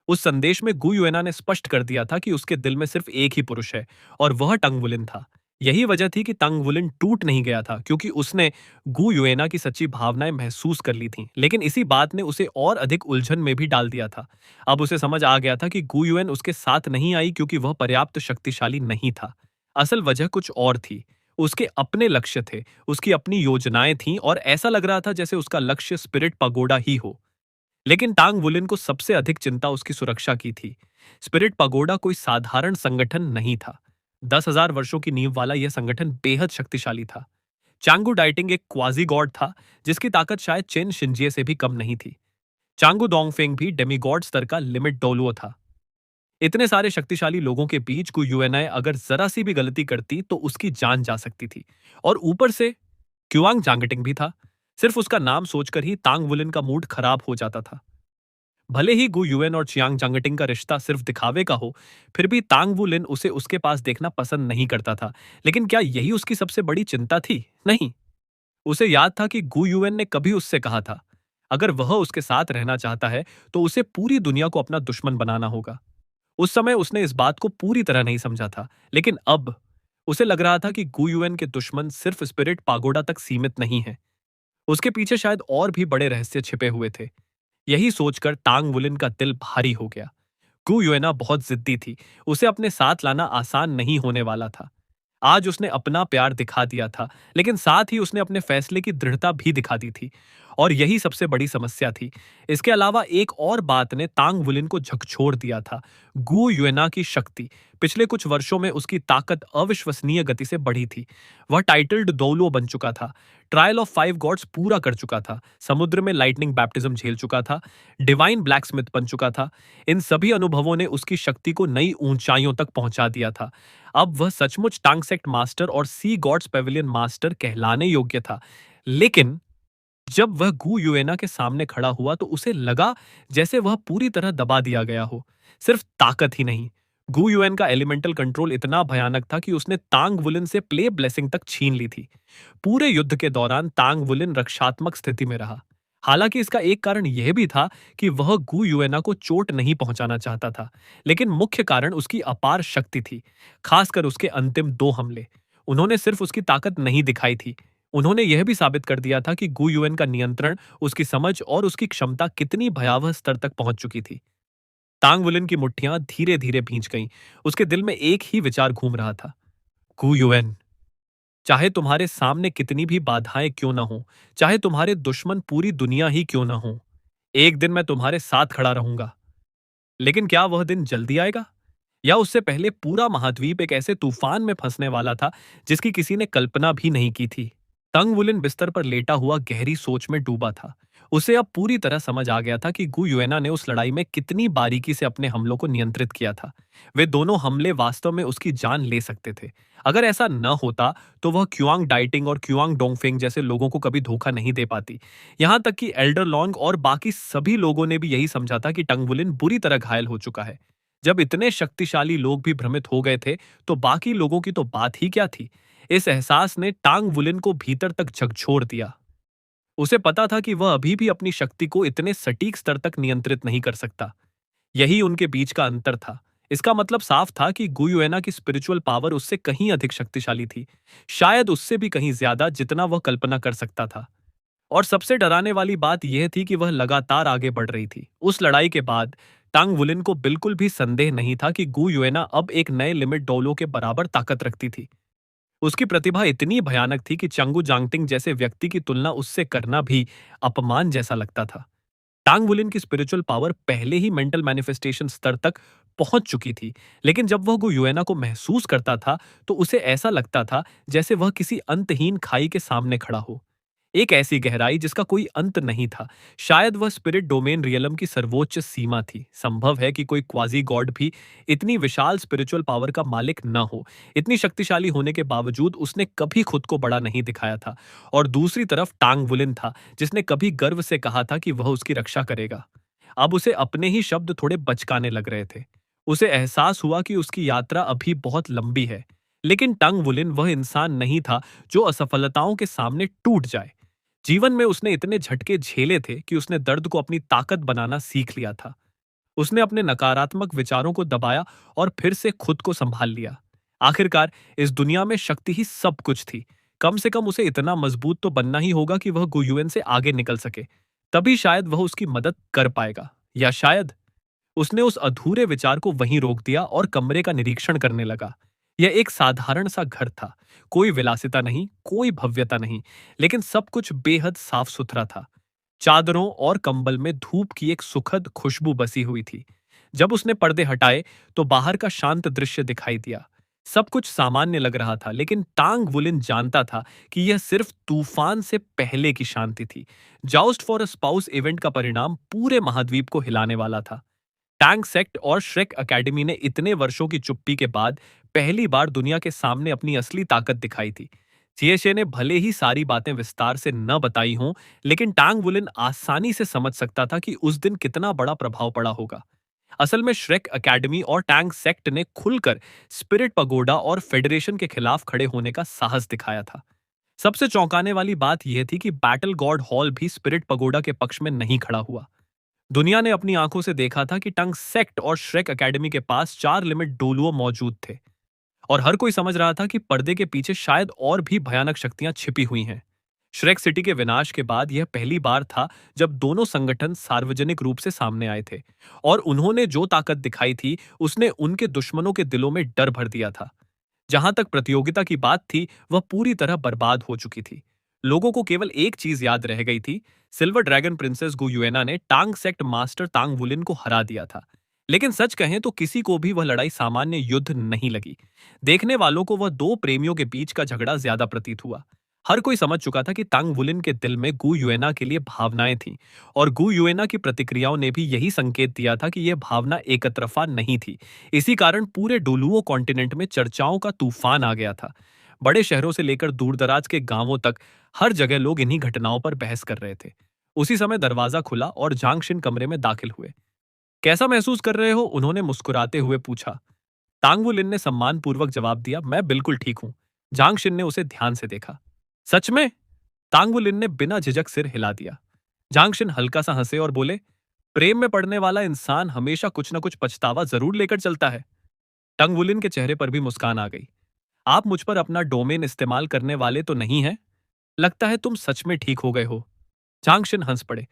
उस संदेश में गुयुएना ने स्पष्ट कर दिया था कि उसके दिल में सिर्फ एक ही पुरुष है, और वह टंग वुलिन था। यही वजह थी कि तंग वुलिन टूट नहीं गया था, क्योंकि उसने गु युएना की सच्ची भावनाएं महसूस कर ली थीं। लेकिन इसी बात ने उसे और अधिक उलझन में भी डाल दिया था। अब उसे समझ आ गया था कि गु युएन उसके साथ नहीं आई क्योंकि वह पर्याप्त शक्तिशाली नहीं था। असल वजह कुछ और थी। उसके अपने लक्ष्य थे, उसकी अपनी योजनाएं थीं, और ऐसा लग रहा था जैसे उसका लक्ष्य स्पिरिट पगोडा ही हो। लेकिन टांग वुलिन को सबसे अधिक चिंता उसकी सुरक्षा की थी। स्पिरिट पगोडा कोई साधारण संगठन नहीं था। 10,000 वर्षों की नींव वाला यह संगठन बेहद शक्तिशाली था। चांगू डाइटिंग एक क्वाजी गॉड था, जिसकी ताकत शायद चेन शिंजिए से भी कम नहीं थी। चांगू डोंगफेंग भी डेमीगॉड स्तर का लिमिट डोलुओ था। इतने सारे शक्तिशाली लोगों के बीच को यूएनआई अगर जरा सी भी गलती करती तो उसकी जान जा सकती थी। और ऊपर से क्युआंग जांगटिंग भी था। सिर्फ उसका नाम सोचकर ही तांग वुलिन का मूड खराब हो जाता था। भले ही गु युएन और चियांग जांगटिंग का रिश्ता सिर्फ दिखावे का हो, फिर भी तांग वू लिन उसे उसके पास देखना पसंद नहीं करता था। लेकिन क्या यही उसकी सबसे बड़ी चिंता थी? नहीं। उसे याद था कि गु युएन ने कभी उससे कहा था, अगर वह उसके साथ रहना चाहता है तो उसे पूरी दुनिया को अपना दुश्मन बनाना होगा। उस समय उसने इस बात को पूरी तरह नहीं समझा था, लेकिन अब उसे लग रहा था कि गु युएन के दुश्मन सिर्फ स्पिरिट पागोडा तक सीमित नहीं है। उसके पीछे शायद और भी बड़े रहस्य छिपे हुए थे। यही सोचकर तांग वुलिन का दिल भारी हो गया। गु युएना बहुत जिद्दी थी। उसे अपने साथ लाना आसान नहीं होने वाला था। आज उसने अपना प्यार दिखा दिया था, लेकिन साथ ही उसने अपने फैसले की दृढ़ता भी दिखा दी थी। और यही सबसे बड़ी समस्या थी। इसके अलावा एक और बात ने तांग वुलिन को झकझोर दिया था। गु युएना की शक्ति। पिछले कुछ वर्षों में उसकी ताकत अविश्वसनीय गति से बढ़ी थी। वह टाइटल्ड दोलो बन चुका था। ट्रायल ऑफ 5 गॉड्स पूरा कर चुका था। समुद्र में लाइटनिंग बैप्टिज्म झेल चुका था। डिवाइन ब्लैकस्मिथ बन चुका था। इन सभी अनुभवों ने उसकी शक्ति को नई ऊंचाइयों तक पहुंचा दिया था। अब वह सचमुच टांग सेक्ट मास्टर और सी गॉड्स पेविलियन मास्टर कहलाने योग्य था। लेकिन जब वह गु युएना के सामने खड़ा हुआ तो उसे लगा जैसे वह पूरी तरह दबा दिया गया हो। सिर्फ ताकत ही नहीं, गु युएन का एलिमेंटल कंट्रोल इतना भयानक था कि उसने तांग वुलिन से प्ले ब्लेसिंग तक छीन ली थी। पूरे युद्ध के दौरान तांग वुलिन रक्षात्मक स्थिति में रहा। हालांकि इसका एक कारण यह भी था कि वह गु युएना को चोट नहीं पहुंचाना चाहता था, लेकिन मुख्य कारण उसकी अपार शक्ति थी, खासकर उसके अंतिम 2 हमले। उन्होंने सिर्फ उसकी ताकत नहीं दिखाई थी, उन्होंने यह भी साबित कर दिया था कि गु युएन का नियंत्रण, उसकी समझ और उसकी क्षमता कितनी भयावह स्तर तक पहुंच चुकी थी। तांग वुलिन की मुट्ठियां धीरे धीरे भींच गईं। उसके दिल में एक ही विचार घूम रहा था, गु युएन, चाहे तुम्हारे सामने कितनी भी बाधाएं क्यों ना हो, चाहे तुम्हारे दुश्मन पूरी दुनिया ही क्यों ना हो, एक दिन मैं तुम्हारे साथ खड़ा रहूंगा। लेकिन क्या वह दिन जल्दी आएगा, या उससे पहले पूरा महाद्वीप एक ऐसे तूफान में फंसने वाला था जिसकी किसी ने कल्पना भी नहीं की थी? तंग वुलिन बिस्तर पर लेटा हुआ गहरी सोच में डूबा था। उसे अब पूरी तरह समझ आ गया था कि गु युएना ने उस लड़ाई में कितनी बारीकी से अपने हमलों को नियंत्रित किया था। वे दोनों हमले वास्तव में उसकी जान ले सकते थे। अगर ऐसा न होता तो वह क्युआंग डाइटिंग और क्युआंग डोंगफेंग जैसे लोगों को कभी धोखा नहीं दे पाती। यहाँ तक कि एल्डर लॉन्ग और बाकी सभी लोगों ने भी यही समझा था कि टंग वुलिन बुरी तरह घायल हो चुका है। जब इतने शक्तिशाली लोग भी भ्रमित हो गए थे तो बाकी लोगों की तो बात ही क्या थी। इस एहसास ने टांग वुलिन को भीतर तक झकझोर दिया। उसे पता था कि वह अभी भी अपनी शक्ति को इतने सटीक स्तर तक नियंत्रित नहीं कर सकता। यही उनके बीच का अंतर था। इसका मतलब साफ था कि गुयुएना की स्पिरिचुअल पावर उससे कहीं अधिक शक्तिशाली थी, शायद उससे भी कहीं ज्यादा जितना वह कल्पना कर सकता था। और सबसे डराने वाली बात यह थी कि वह लगातार आगे बढ़ रही थी। उस लड़ाई के बाद टांग वुलिन को बिल्कुल भी संदेह नहीं था कि गुयुएना अब एक नए लिमिट डोलो के बराबर ताकत रखती थी। उसकी प्रतिभा इतनी भयानक थी कि चंगू जांगटिंग जैसे व्यक्ति की तुलना उससे करना भी अपमान जैसा लगता था। टांग वुलिन की स्पिरिचुअल पावर पहले ही मेंटल मैनिफेस्टेशन स्तर तक पहुंच चुकी थी, लेकिन जब वह गुयुएना को महसूस करता था तो उसे ऐसा लगता था जैसे वह किसी अंतहीन खाई के सामने खड़ा हो। एक ऐसी गहराई जिसका कोई अंत नहीं था। शायद वह स्पिरिट डोमेन रियलम की सर्वोच्च सीमा थी। संभव है कि कोई क्वाजी गॉड भी इतनी विशाल स्पिरिचुअल पावर का मालिक न हो। इतनी शक्तिशाली होने के बावजूद उसने कभी खुद को बड़ा नहीं दिखाया था। और दूसरी तरफ टांग वुलिन था, जिसने कभी गर्व से कहा था कि वह उसकी रक्षा करेगा। अब उसे अपने ही शब्द थोड़े बचकाने लग रहे थे। उसे एहसास हुआ कि उसकी यात्रा अभी बहुत लंबी है। लेकिन टंग वुलिन वह इंसान नहीं था जो असफलताओं के सामने टूट जाए। जीवन में उसने इतने झटके झेले थे कि उसने दर्द को अपनी ताकत बनाना सीख लिया था। उसने अपने नकारात्मक विचारों को दबाया और फिर से खुद को संभाल लिया। आखिरकार इस दुनिया में शक्ति ही सब कुछ थी। कम से कम उसे इतना मजबूत तो बनना ही होगा कि वह गुयुएन से आगे निकल सके। तभी शायद वह उसकी मदद कर पाएगा। या शायद उसने उस अधूरे विचार को वहीं रोक दिया और कमरे का निरीक्षण करने लगा। यह एक साधारण सा घर था। कोई विलासिता नहीं, कोई भव्यता नहीं, लेकिन सब कुछ बेहद साफ सुथरा था। चादरों और कंबल में धूप की एक सुखद खुशबू बसी हुई थी। जब उसने पर्दे हटाए तो बाहर का शांत दृश्य दिखाई दिया। सब कुछ सामान्य लग रहा था, लेकिन टांग वुलिन जानता था कि यह सिर्फ तूफान से पहले की शांति थी। जाउस्ट फॉर अ स्पाउस इवेंट का परिणाम पूरे महाद्वीप को हिलाने वाला था। टैंक सेक्ट और श्रेक एकेडमी ने इतने वर्षों की चुप्पी के बाद पहली बार दुनिया के सामने अपनी असली ताकत दिखाई थी। सीएशए ने भले ही सारी बातें विस्तार से न बताई हों, लेकिन टांग वुलिन आसानी से समझ सकता था कि उस दिन कितना बड़ा प्रभाव पड़ा होगा। असल में श्रेक एकेडमी और टैंक सेक्ट ने खुलकर स्पिरिट पगोडा और फेडरेशन के खिलाफ खड़े होने का साहस दिखाया था। सबसे चौंकाने वाली बात यह थी कि बैटल गॉड हॉल भी स्पिरिट पगोडा के पक्ष में नहीं खड़ा हुआ। दुनिया ने अपनी आंखों से देखा था कि टंग सेक्ट और श्रेक एकेडमी के पास 4 लिमिट डोलुओ मौजूद थे, और हर कोई समझ रहा था कि पर्दे के पीछे शायद और भी भयानक शक्तियां छिपी हुई हैं। श्रेक सिटी के विनाश के बाद यह पहली बार था जब दोनों संगठन सार्वजनिक रूप से सामने आए थे, और उन्होंने जो ताकत दिखाई थी उसने उनके दुश्मनों के दिलों में डर भर दिया था। जहां तक प्रतियोगिता की बात थी, वह पूरी तरह बर्बाद हो चुकी थी। लोगों को केवल एक चीज याद रह गई थी। सिल्वर ड्रैगन प्रिंसेस गुयुएना ने टांग सेक्ट मास्टर तांग वुलिन को हरा दिया था। लेकिन सच कहें तो किसी को भी वह लड़ाई सामान्य युद्ध नहीं लगी। देखने वालों को वह दो प्रेमियों के बीच का झगड़ा ज्यादा प्रतीत हुआ। हर कोई समझ चुका था कि तांग वुलिन के दिल में गु युएना के लिए भावनाएं थीं, और गु युएना की प्रतिक्रियाओं ने भी यही संकेत दिया था कि यह भावना एकतरफा नहीं थी। इसी कारण पूरे डोलुओ कॉन्टिनेंट में चर्चाओं का तूफान आ गया था। बड़े शहरों से लेकर दूरदराज के गांवों तक हर जगह लोग इन्हीं घटनाओं पर बहस कर रहे थे। उसी समय दरवाजा खुला और जांगशिन कमरे में दाखिल हुए। कैसा महसूस कर रहे हो? उन्होंने मुस्कुराते हुए पूछा। तांगवू लिन ने सम्मानपूर्वक जवाब दिया, मैं बिल्कुल ठीक हूं। जांगशिन ने उसे ध्यान से देखा। सच में? तांगवू लिन ने बिना झिझक सिर हिला दिया। जांगशिन हल्का सा हंसे और बोले, प्रेम में पड़ने वाला इंसान हमेशा कुछ न कुछ पछतावा जरूर लेकर चलता है। टंगवुलिन के चेहरे पर भी मुस्कान आ गई। आप मुझ पर अपना डोमेन इस्तेमाल करने वाले तो नहीं हैं? लगता है तुम सच में ठीक हो गए हो। चांगशिन हंस पड़े।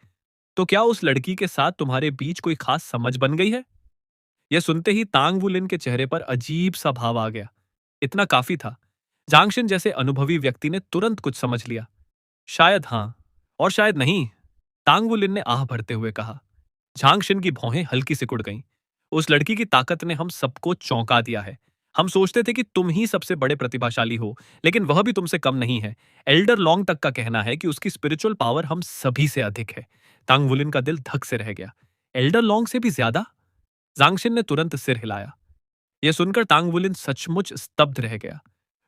तो क्या उस लड़की के साथ तुम्हारे बीच कोई खास समझ बन गई है? यह सुनते ही तांग वुलिन के चेहरे पर अजीब सा भाव आ गया। इतना काफी था। जांगशिन जैसे अनुभवी व्यक्ति ने तुरंत कुछ समझ लिया। शायद हां, और शायद नहीं, तांग वुलिन ने आह भरते हुए कहा। झांगशिन की भौहें हल्की सिकुड़ गईं। उस लड़की की ताकत ने हम सबको चौंका दिया है। हम सोचते थे कि तुम ही सबसे बड़े प्रतिभाशाली हो, लेकिन वह भी तुमसे कम नहीं है। एल्डर लॉन्ग तक का कहना है कि उसकी स्पिरिचुअल पावर हम सभी से अधिक है। तांग वुलिन का दिल धक से रह गया। एल्डर लॉन्ग से भी ज्यादा? जांगशिन ने तुरंत सिर हिलाया। यह सुनकर तांग वुलिन सचमुच स्तब्ध रह गया।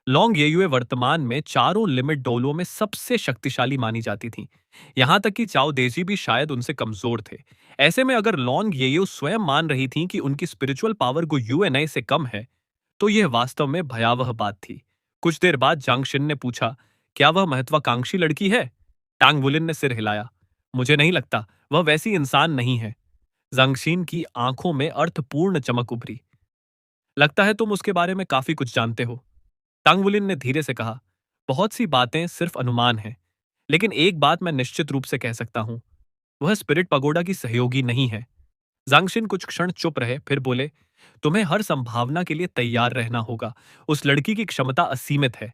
लॉन्ग येयुए वर्तमान में चारों लिमिट डोलुओं में सबसे शक्तिशाली मानी जाती थी। यहां तक कि चाओ देजी भी शायद उनसे कमजोर थे। ऐसे में अगर लॉन्ग येयू स्वयं मान रही थी कि उनकी स्पिरिचुअल पावर को यूएनए से कम है, तो यह वास्तव में भयावह बात थी। कुछ देर बाद जांगशिन ने पूछा, क्या वह महत्वाकांक्षी लड़की है? टांग वुलिन ने सिर हिलाया। मुझे नहीं लगता, वह वैसी इंसान नहीं है। जांगशिन की आंखों में अर्थपूर्ण चमक उभरी। लगता है तुम उसके बारे में काफी कुछ जानते हो। टांग वुलिन ने धीरे से कहा, बहुत सी बातें सिर्फ अनुमान हैं, लेकिन एक बात मैं निश्चित रूप से कह सकता हूं, वह स्पिरिट पगोडा की सहयोगी नहीं है। जांगशिन कुछ क्षण चुप रहे, फिर बोले, तुम्हें हर संभावना के लिए तैयार रहना होगा। उस लड़की की क्षमता असीमित है।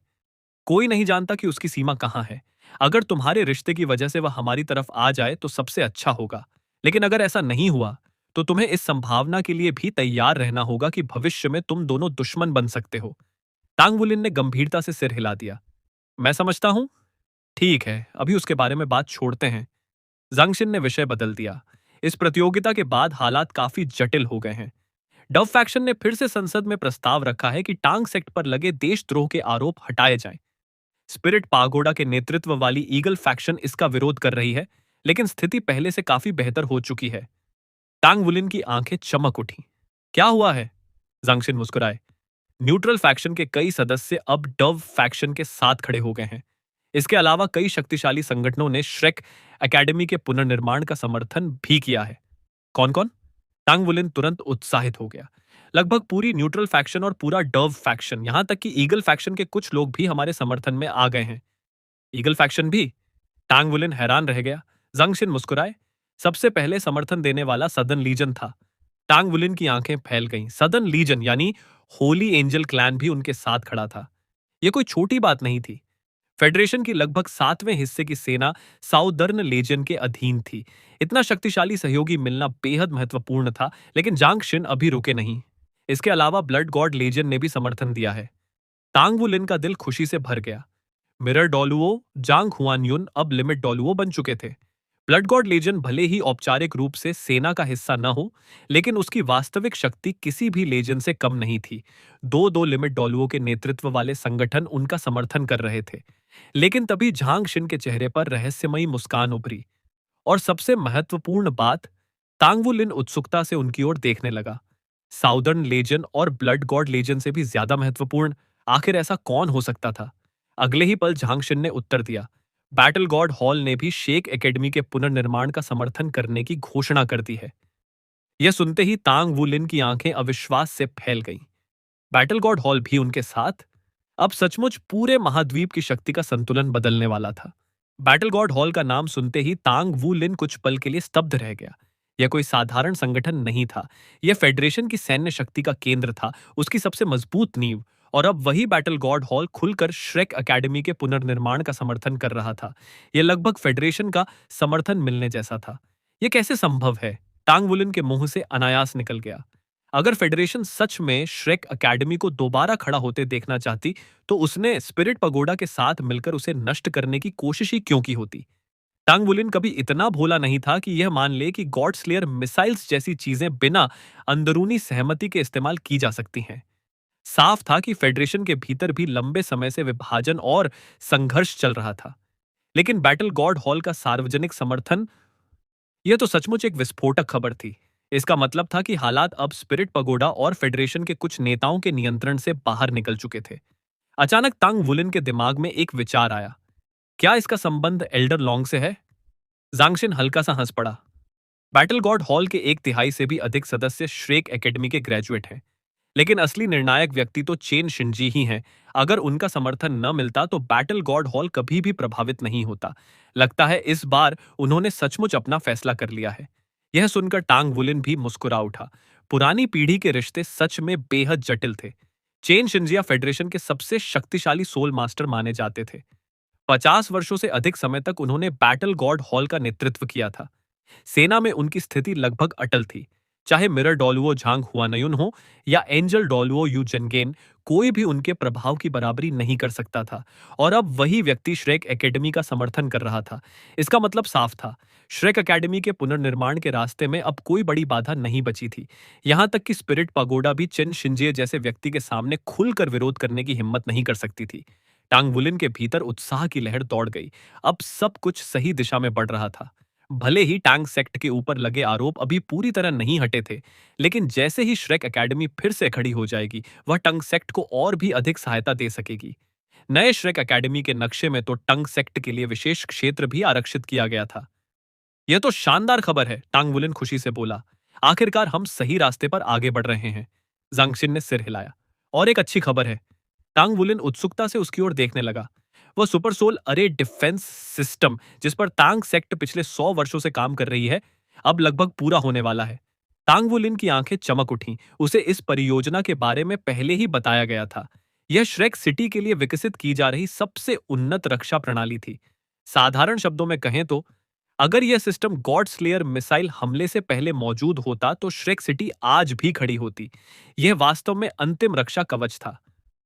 कोई नहीं जानता कि उसकी सीमा कहां है। अगर तुम्हारे रिश्ते की वजह से वह हमारी तरफ आ जाए तो सबसे अच्छा होगा, लेकिन अगर ऐसा नहीं हुआ तो तुम्हें इस संभावना के लिए भी तैयार रहना होगा कि भविष्य में तुम दोनों दुश्मन बन सकते हो। टांग वुलिन ने गंभीरता से सिर हिला दिया। मैं समझता हूं। ठीक है, अभी उसके बारे में बात छोड़ते हैं। जांगशिन ने विषय बदल दिया। इस प्रतियोगिता के बाद हालात काफी जटिल हो गए हैं। डव फैक्शन ने फिर से संसद में प्रस्ताव रखा है कि टांग सेक्ट पर लगे देशद्रोह के आरोप हटाए जाएं। स्पिरिट पागोडा के नेतृत्व वाली ईगल फैक्शन इसका विरोध कर रही है, लेकिन स्थिति पहले से काफी बेहतर हो चुकी है। टांग वुलिन की आंखें चमक उठी। क्या हुआ है? जांगशिन मुस्कुराए। न्यूट्रल फैक्शन के कई सदस्य अब डव फैक्शन के साथ खड़े हो गए हैं। इसके अलावा कई शक्तिशाली संगठनों ने श्रेक एकेडमी के पुनर्निर्माण का समर्थन भी किया है। कौन कौन? टांग वुलिन तुरंत उत्साहित हो गया। लगभग पूरी न्यूट्रल फैक्शन और पूरा डव फैक्शन, यहां तक कि ईगल फैक्शन के कुछ लोग भी हमारे समर्थन में आ गए हैं। ईगल फैक्शन भी? टांग वुलिन हैरान रह गया। जंगशिन मुस्कुराए। सबसे पहले समर्थन देने वाला सदन लीजन था। टांग वुलिन की आंखें फैल गईं। सदन लीजन यानी होली एंजल क्लैन भी उनके साथ खड़ा था। यह कोई छोटी बात नहीं थी। फेडरेशन की लगभग 7वें हिस्से की सेना साउदर्न लेजियन के अधीन थी। इतना शक्तिशाली सहयोगी मिलना बेहद महत्वपूर्ण था, लेकिन जांगशिन अभी रुके नहीं। इसके अलावा ब्लड गॉड लेजियन ने भी समर्थन दिया है। तांग वुलिन का दिल खुशी से भर गया। मिरर डोलुओ जांग हुआनयुन अब लिमिट डोलुओ बन चुके थे। ब्लड गॉड लेजन भले ही औपचारिक रूप से सेना का हिस्सा न हो, लेकिन उसकी वास्तविक शक्ति किसी भी लेजन से कम नहीं थी। दो दो लिमिट डोलुओ के नेतृत्व वाले संगठन उनका समर्थन कर रहे थे। लेकिन तभी झांग शिन के चेहरे पर रहस्यमयी मुस्कान उभरी। और सबसे महत्वपूर्ण बात, तांगवू लिन उत्सुकता से उनकी ओर देखने लगा। साउदर्न लेजन और ब्लड गॉड लेजन से भी ज्यादा महत्वपूर्ण आखिर ऐसा कौन हो सकता था? अगले ही पल झांगशिन ने उत्तर दिया। बैटल गॉड हॉल ने भी शेक एकेडमी के पुनर्निर्माण का समर्थन करने की घोषणा कर दी है। यह सुनते ही तांग वू लिन की आंखें अविश्वास से फैल गईं। बैटल गॉड हॉल भी उनके साथ? अब सचमुच पूरे महाद्वीप की शक्ति का संतुलन बदलने वाला था। बैटल गॉड हॉल का नाम सुनते ही तांग वू लिन कुछ पल के लिए स्तब्ध रह गया। यह कोई साधारण संगठन नहीं था। यह फेडरेशन की सैन्य शक्ति का केंद्र था, उसकी सबसे मजबूत नींव। और अब वही बैटल गॉड हॉल खुलकर श्रेक एकेडमी के पुनर्निर्माण का समर्थन कर रहा था। यह लगभग फेडरेशन का समर्थन मिलने जैसा था। यह कैसे संभव है? टांग वुलिन के मुंह से अनायास निकल गया। अगर फेडरेशन सच में श्रेक एकेडमी को दोबारा खड़ा होते देखना चाहती, तो उसने स्पिरिट पगोडा के साथ मिलकर उसे नष्ट करने की कोशिश ही क्यों की होती? टांग वुलिन कभी इतना भोला नहीं था कि यह मान ले कि गॉड स्लेयर मिसाइल्स जैसी चीजें बिना अंदरूनी सहमति के इस्तेमाल की जा सकती हैं। साफ था कि फेडरेशन के भीतर भी लंबे समय से विभाजन और संघर्ष चल रहा था। लेकिन बैटल गॉड हॉल का सार्वजनिक समर्थन, यह तो सचमुच एक विस्फोटक खबर थी। इसका मतलब था कि हालात अब स्पिरिट पगोडा और फेडरेशन के कुछ नेताओं के नियंत्रण से बाहर निकल चुके थे। अचानक तांग वुलिन के दिमाग में एक विचार आया। क्या इसका संबंध एल्डर लॉन्ग से है? जांगशिन हल्का सा हंस पड़ा। बैटल गॉड हॉल के 1/3 से भी अधिक सदस्य श्रेक एकेडमी के ग्रेजुएट हैं, लेकिन असली निर्णायक व्यक्ति तो चेन शिंजी ही हैं। अगर उनका समर्थन न मिलता तो बैटल गॉड हॉल कभी भी प्रभावित नहीं होता। लगता है इस बार उन्होंने सचमुच अपना फैसला कर लिया है। यह सुनकर टांग वुलिन भी मुस्कुरा उठा। पुरानी पीढ़ी के रिश्ते सच में बेहद जटिल थे। चेन शिंजिया फेडरेशन के सबसे शक्तिशाली सोल मास्टर माने जाते थे। 50 वर्षों से अधिक समय तक उन्होंने बैटल गॉड हॉल का नेतृत्व किया था। सेना में उनकी स्थिति लगभग अटल थी। चाहे मिरर डोलुओ झांग हुआनयुन हो या एंजल डोलुओ यू जंगेन, कोई भी उनके प्रभाव की बराबरी नहीं कर सकता था। और अब वही व्यक्ति श्रेक एकेडमी का समर्थन कर रहा था। इसका मतलब साफ था, श्रेक एकेडमी के पुनर्निर्माण के रास्ते में अब कोई बड़ी बाधा नहीं बची थी। यहां तक कि स्पिरिट पगोडा भी चेन शिंजिए जैसे व्यक्ति के सामने खुलकर विरोध करने की हिम्मत नहीं कर सकती थी। टांग वुलिन के भीतर उत्साह की लहर दौड़ गई। अब सब कुछ सही दिशा में बढ़ रहा था। भले ही टांग सेक्ट के ऊपर लगे आरोप अभी पूरी तरह नहीं हटे थे, लेकिन जैसे ही श्रेक एकेडमी फिर से खड़ी हो जाएगी, वह टंग सेक्ट को और भी अधिक सहायता दे सकेगी। नए श्रेक एकेडमी के नक्शे में तो टंग सेक्ट के लिए विशेष क्षेत्र भी आरक्षित किया गया था। यह तो शानदार खबर है, टांग वुलिन खुशी से बोला। आखिरकार हम सही रास्ते पर आगे बढ़ रहे हैं। जांगशिन ने सिर हिलाया। और एक अच्छी खबर है। टांग वुलिन उत्सुकता से उसकी ओर देखने लगा। वह सुपरसोल अरे डिफेंस सिस्टम, जिस पर तांग सेक्ट पिछले 100 वर्षों से काम कर रही है, अब लगभग पूरा होने वाला है। टांग वुलिन की आंखें चमक उठीं। उसे इस परियोजना के बारे में पहले ही बताया गया था। यह श्रेक सिटी के लिए विकसित की जा रही सबसे उन्नत रक्षा प्रणाली थी। साधारण शब्दों में कहें तो, अगर यह सिस्टम गॉड स्लेयर मिसाइल हमले से पहले मौजूद होता तो श्रेक सिटी आज भी खड़ी होती। यह वास्तव में अंतिम रक्षा कवच था।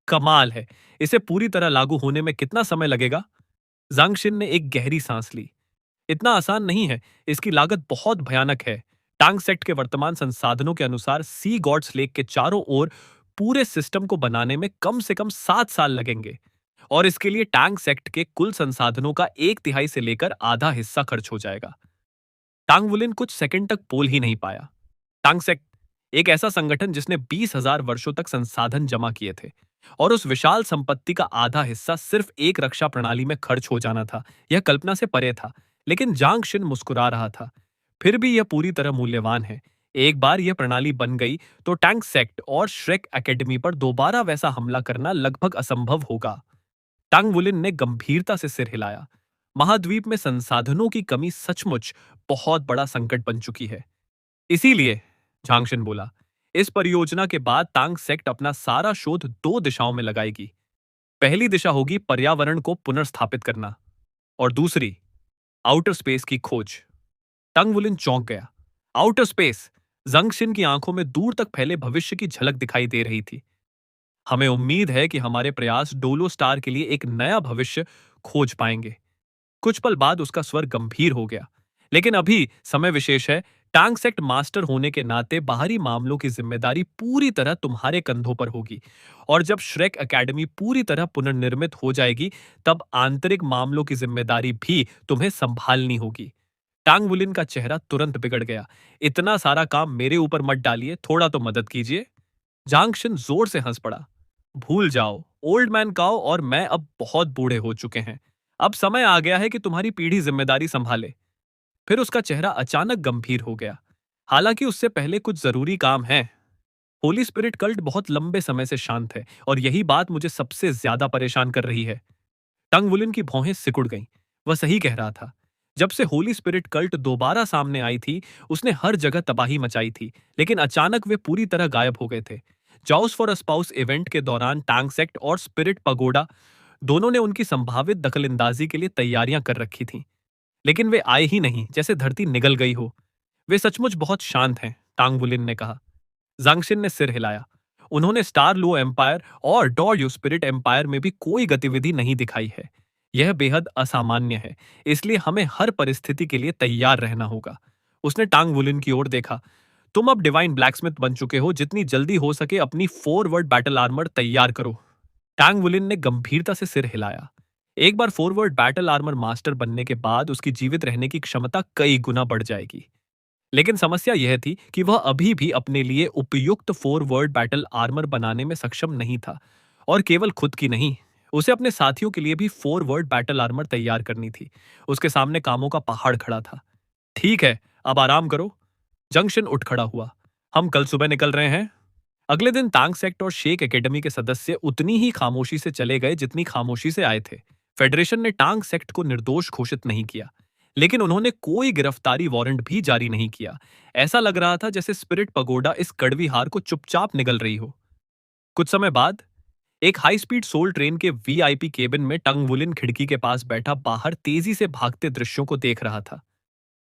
कमाल है। इसे पूरी तरह लागू होने में कितना समय लगेगा? जांगशिन ने एक गहरी सांस ली। इतना आसान नहीं है। इसकी लागत बहुत भयानक है। टांग सेक्ट के वर्तमान संसाधनों के अनुसार सी गॉड्स लेक के चारों ओर पूरे सिस्टम को बनाने में कम से कम 7 साल लगेंगे। और इसके लिए टांग सेक्ट के कुल संसाधनों का 1/3 से लेकर आधा हिस्सा खर्च हो जाएगा। टांग वुलिन कुछ सेकंड तक बोल ही नहीं पाया। टांग सेक्ट, एक ऐसा संगठन जिसने 20,000 वर्षों तक संसाधन जमा किए थे, और उस विशाल संपत्ति का आधा हिस्सा सिर्फ एक रक्षा प्रणाली में खर्च हो जाना था, यह कल्पना से परे था। लेकिन जांग शिन मुस्कुरा रहा था। फिर भी यह पूरी तरह मूल्यवान है। एक बार यह प्रणाली बन गई तो टैंक सेक्ट और श्रेक एकेडमी पर दोबारा वैसा हमला करना लगभग असंभव होगा। टांग वुलिन ने गंभीरता से सिर हिलाया। महाद्वीप में संसाधनों की कमी सचमुच बहुत बड़ा संकट बन चुकी है। इसीलिए, झांगशिन बोला, इस परियोजना के बाद तांग सेक्ट अपना सारा शोध 2 दिशाओं में लगाएगी। पहली दिशा होगी पर्यावरण को पुनर्स्थापित करना, और दूसरी आउटर स्पेस की खोज। टंग वुलिन चौंक गया। Outer space? जंगशिन की आंखों में दूर तक फैले भविष्य की झलक दिखाई दे रही थी। हमें उम्मीद है कि हमारे प्रयास डोलो स्टार के लिए एक नया भविष्य खोज पाएंगे। कुछ पल बाद उसका स्वर गंभीर हो गया। लेकिन अभी समय विशेष है। टांग सेक्ट मास्टर होने के नाते बाहरी मामलों की जिम्मेदारी पूरी तरह तुम्हारे कंधों पर होगी, और जब श्रेक एकेडमी पूरी तरह पुनर्निर्मित हो जाएगी, तब आंतरिक मामलों की जिम्मेदारी भी तुम्हें संभालनी होगी। टांग वुलिन का चेहरा तुरंत बिगड़ गया। इतना सारा काम मेरे ऊपर मत डालिए, थोड़ा तो मदद कीजिए। जांगशिन जोर से हंस पड़ा। भूल जाओ, ओल्ड मैन काओ और मैं अब बहुत बूढ़े हो चुके हैं। अब समय आ गया है कि तुम्हारी पीढ़ी जिम्मेदारी संभाले। फिर उसका चेहरा अचानक गंभीर हो गया। हालांकि उससे पहले कुछ जरूरी काम है। होली स्पिरिट कल्ट बहुत लंबे समय से शांत है, और यही बात मुझे सबसे ज्यादा परेशान कर रही है। टंग वुलिन की भौहें सिकुड़ गईं। वह सही कह रहा था। जब से होली स्पिरिट कल्ट दोबारा सामने आई थी, उसने हर जगह तबाही मचाई थी, लेकिन अचानक वे पूरी तरह गायब हो गए थे। जाउस फॉर अ स्पाउस इवेंट के दौरान टांग सेक्ट और स्पिरिट पगोडा दोनों ने उनकी संभावित दखलंदाजी के लिए तैयारियां कर रखी थीं। लेकिन वे आए ही नहीं, जैसे धरती निगल गई हो। वे सचमुच बहुत शांत हैं, टांग वुलिन ने कहा। जांगशिन ने सिर हिलाया। उन्होंने स्टार लो एम्पायर और डॉर यू स्पिरिट एम्पायर में भी कोई गतिविधि नहीं दिखाई है। यह बेहद असामान्य है, इसलिए हमें हर परिस्थिति के लिए तैयार रहना होगा। उसने टांग वुलिन की ओर देखा। तुम अब डिवाइन ब्लैकस्मिथ बन चुके हो, जितनी जल्दी हो सके अपनी फॉरवर्ड बैटल आर्मर तैयार करो। टांग वुलिन ने गंभीरता से सिर हिलाया। एक बार फॉरवर्ड बैटल आर्मर मास्टर बनने के बाद उसकी जीवित रहने की क्षमता कई गुना बढ़ जाएगी। लेकिन समस्या यह थी कि वह अभी भी अपने लिए उपयुक्त फॉरवर्ड बैटल आर्मर बनाने में सक्षम नहीं था, और केवल खुद की नहीं, उसे अपने साथियों के लिए भी फॉरवर्ड बैटल आर्मर तैयार करनी थी। उसके सामने कामों का पहाड़ खड़ा था। ठीक है, अब आराम करो। जंक्शन उठ खड़ा हुआ। हम कल सुबह निकल रहे हैं। अगले दिन तांग सेक्ट और शेख एकेडमी के सदस्य उतनी ही खामोशी से चले गए जितनी खामोशी से आए थे। फेडरेशन ने टांग सेक्ट को निर्दोष घोषित नहीं किया, लेकिन उन्होंने कोई गिरफ्तारी वारंट भी जारी नहीं किया। ऐसा लग रहा था जैसे स्पिरिट पगोडा इस कड़वी हार को चुपचाप निगल रही हो। कुछ समय बाद एक हाई स्पीड सोल ट्रेन के वीआईपी केबिन में टंग वुलिन खिड़की के पास बैठा बाहर तेजी से भागते दृश्यों को देख रहा था।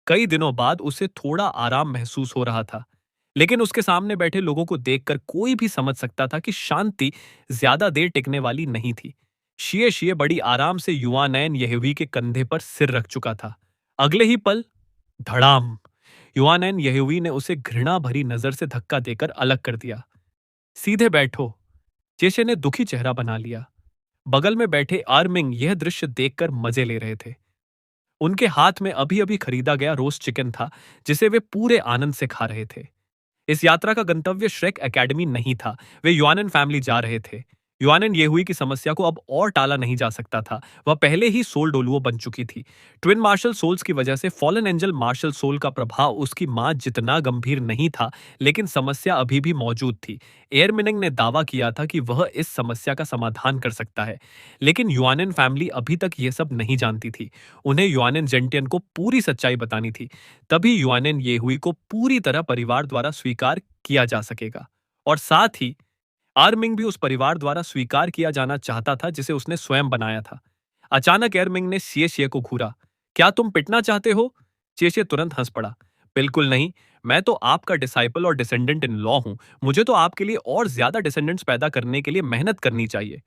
कई दिनों बाद उसे थोड़ा आराम महसूस हो रहा था, लेकिन उसके सामने बैठे लोगों को देखकर कोई भी समझ सकता था कि शांति ज्यादा देर टिकने वाली नहीं थी। शिये शिये बड़ी आराम से युवानैन यहूदी के कंधे पर सिर रख चुका था। अगले ही पल धड़ाम, युवानैन यहूदी ने उसे घृणा भरी नजर से धक्का देकर अलग कर दिया। सीधे बैठो, चेशे ने दुखी चेहरा बना लिया। बगल में बैठे आर्मिंग यह दृश्य देखकर मजे ले रहे थे। उनके हाथ में अभी अभी खरीदा गया रोस्ट चिकन था, जिसे वे पूरे आनंद से खा रहे थे। इस यात्रा का गंतव्य श्रेक एकेडमी नहीं था। वे युआनन फैमिली जा रहे थे। युआनन ये हुई कि समस्या को अब और टाला नहीं जा सकता था। वह पहले ही सोल डोलुओ बन चुकी थी। ट्विन मार्शल सोल्स की वजह से फॉलन एंजल मार्शल सोल का प्रभाव उसकी मां जितना गंभीर नहीं था, लेकिन समस्या अभी भी मौजूद थी। एयरमिनिंग ने दावा किया था कि वह इस समस्या का समाधान कर सकता है, लेकिन युआनन फैमिली अभी तक यह सब नहीं जानती थी। उन्हें युआनन जेंटियन को पूरी सच्चाई बतानी थी। तभी युआनन येहुई को पूरी तरह परिवार द्वारा स्वीकार किया जा सकेगा। और साथ ही आर्मिंग भी उस परिवार द्वारा स्वीकार किया जाना चाहता था जिसे उसने स्वयं बनाया था। अचानक एयरमिंग ने शिये को घूरा। क्या तुम पिटना चाहते हो? चेशे तुरंत हंस पड़ा। बिल्कुल नहीं, मैं तो आपका डिसाइपल और डिसेंडेंट इन लॉ हूं। मुझे तो आपके लिए और ज्यादा डिसेंडेंट्स पैदा करने के लिए मेहनत करनी चाहिए।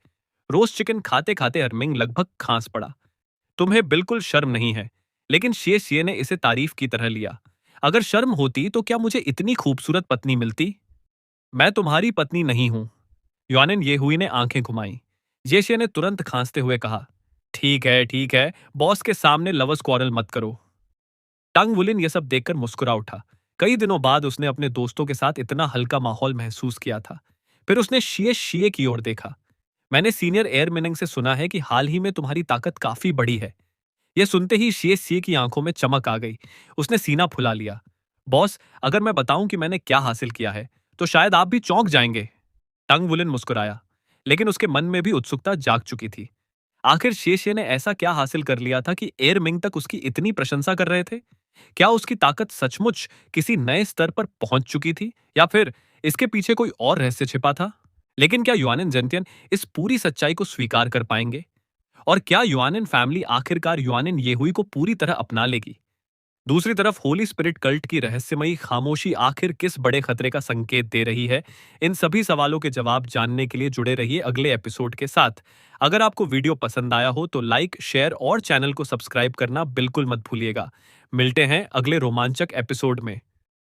रोस्ट चिकन खाते खाते अरमिंग लगभग खांस पड़ा। तुम्हें बिल्कुल शर्म नहीं है। लेकिन शिये ने इसे तारीफ की तरह लिया। अगर शर्म होती तो क्या मुझे इतनी खूबसूरत पत्नी मिलती? मैं तुम्हारी पत्नी नहीं हूं। युआनन येहुई ने आंखें घुमाई। येशिया ने तुरंत खांसते हुए कहा, ठीक है, बॉस के सामने लवर्स क्वारल मत करो। टंग वुलिन यह सब देखकर मुस्कुरा उठा। कई दिनों बाद उसने अपने दोस्तों के साथ इतना हल्का माहौल महसूस किया था। फिर उसने शिये शिये की ओर देखा। मैंने सीनियर एयरमिनिंग से सुना है कि हाल ही में तुम्हारी ताकत काफी बढ़ी है। यह सुनते ही शिये शिये की आंखों में चमक आ गई। उसने सीना फुला लिया। बॉस, अगर मैं बताऊं कि मैंने क्या हासिल किया है, तो शायद आप भी चौंक जाएंगे। टंग वुलिन मुस्कुराया, लेकिन उसके मन में भी उत्सुकता जाग चुकी थी। आखिर शेषे ने ऐसा क्या हासिल कर लिया था कि एयरमिंग तक उसकी इतनी प्रशंसा कर रहे थे? क्या उसकी ताकत सचमुच किसी नए स्तर पर पहुंच चुकी थी, या फिर इसके पीछे कोई और रहस्य छिपा था? लेकिन क्या युआनन जेंटियन इस पूरी सच्चाई को स्वीकार कर पाएंगे? और क्या युआनन फैमिली आखिरकार युआनन येहुई को पूरी तरह अपना लेगी? दूसरी तरफ होली स्पिरिट कल्ट की रहस्यमयी खामोशी आखिर किस बड़े खतरे का संकेत दे रही है? इन सभी सवालों के जवाब जानने के लिए जुड़े रहिए अगले एपिसोड के साथ। अगर आपको वीडियो पसंद आया हो तो लाइक, शेयर और चैनल को सब्सक्राइब करना बिल्कुल मत भूलिएगा। मिलते हैं अगले रोमांचक एपिसोड में।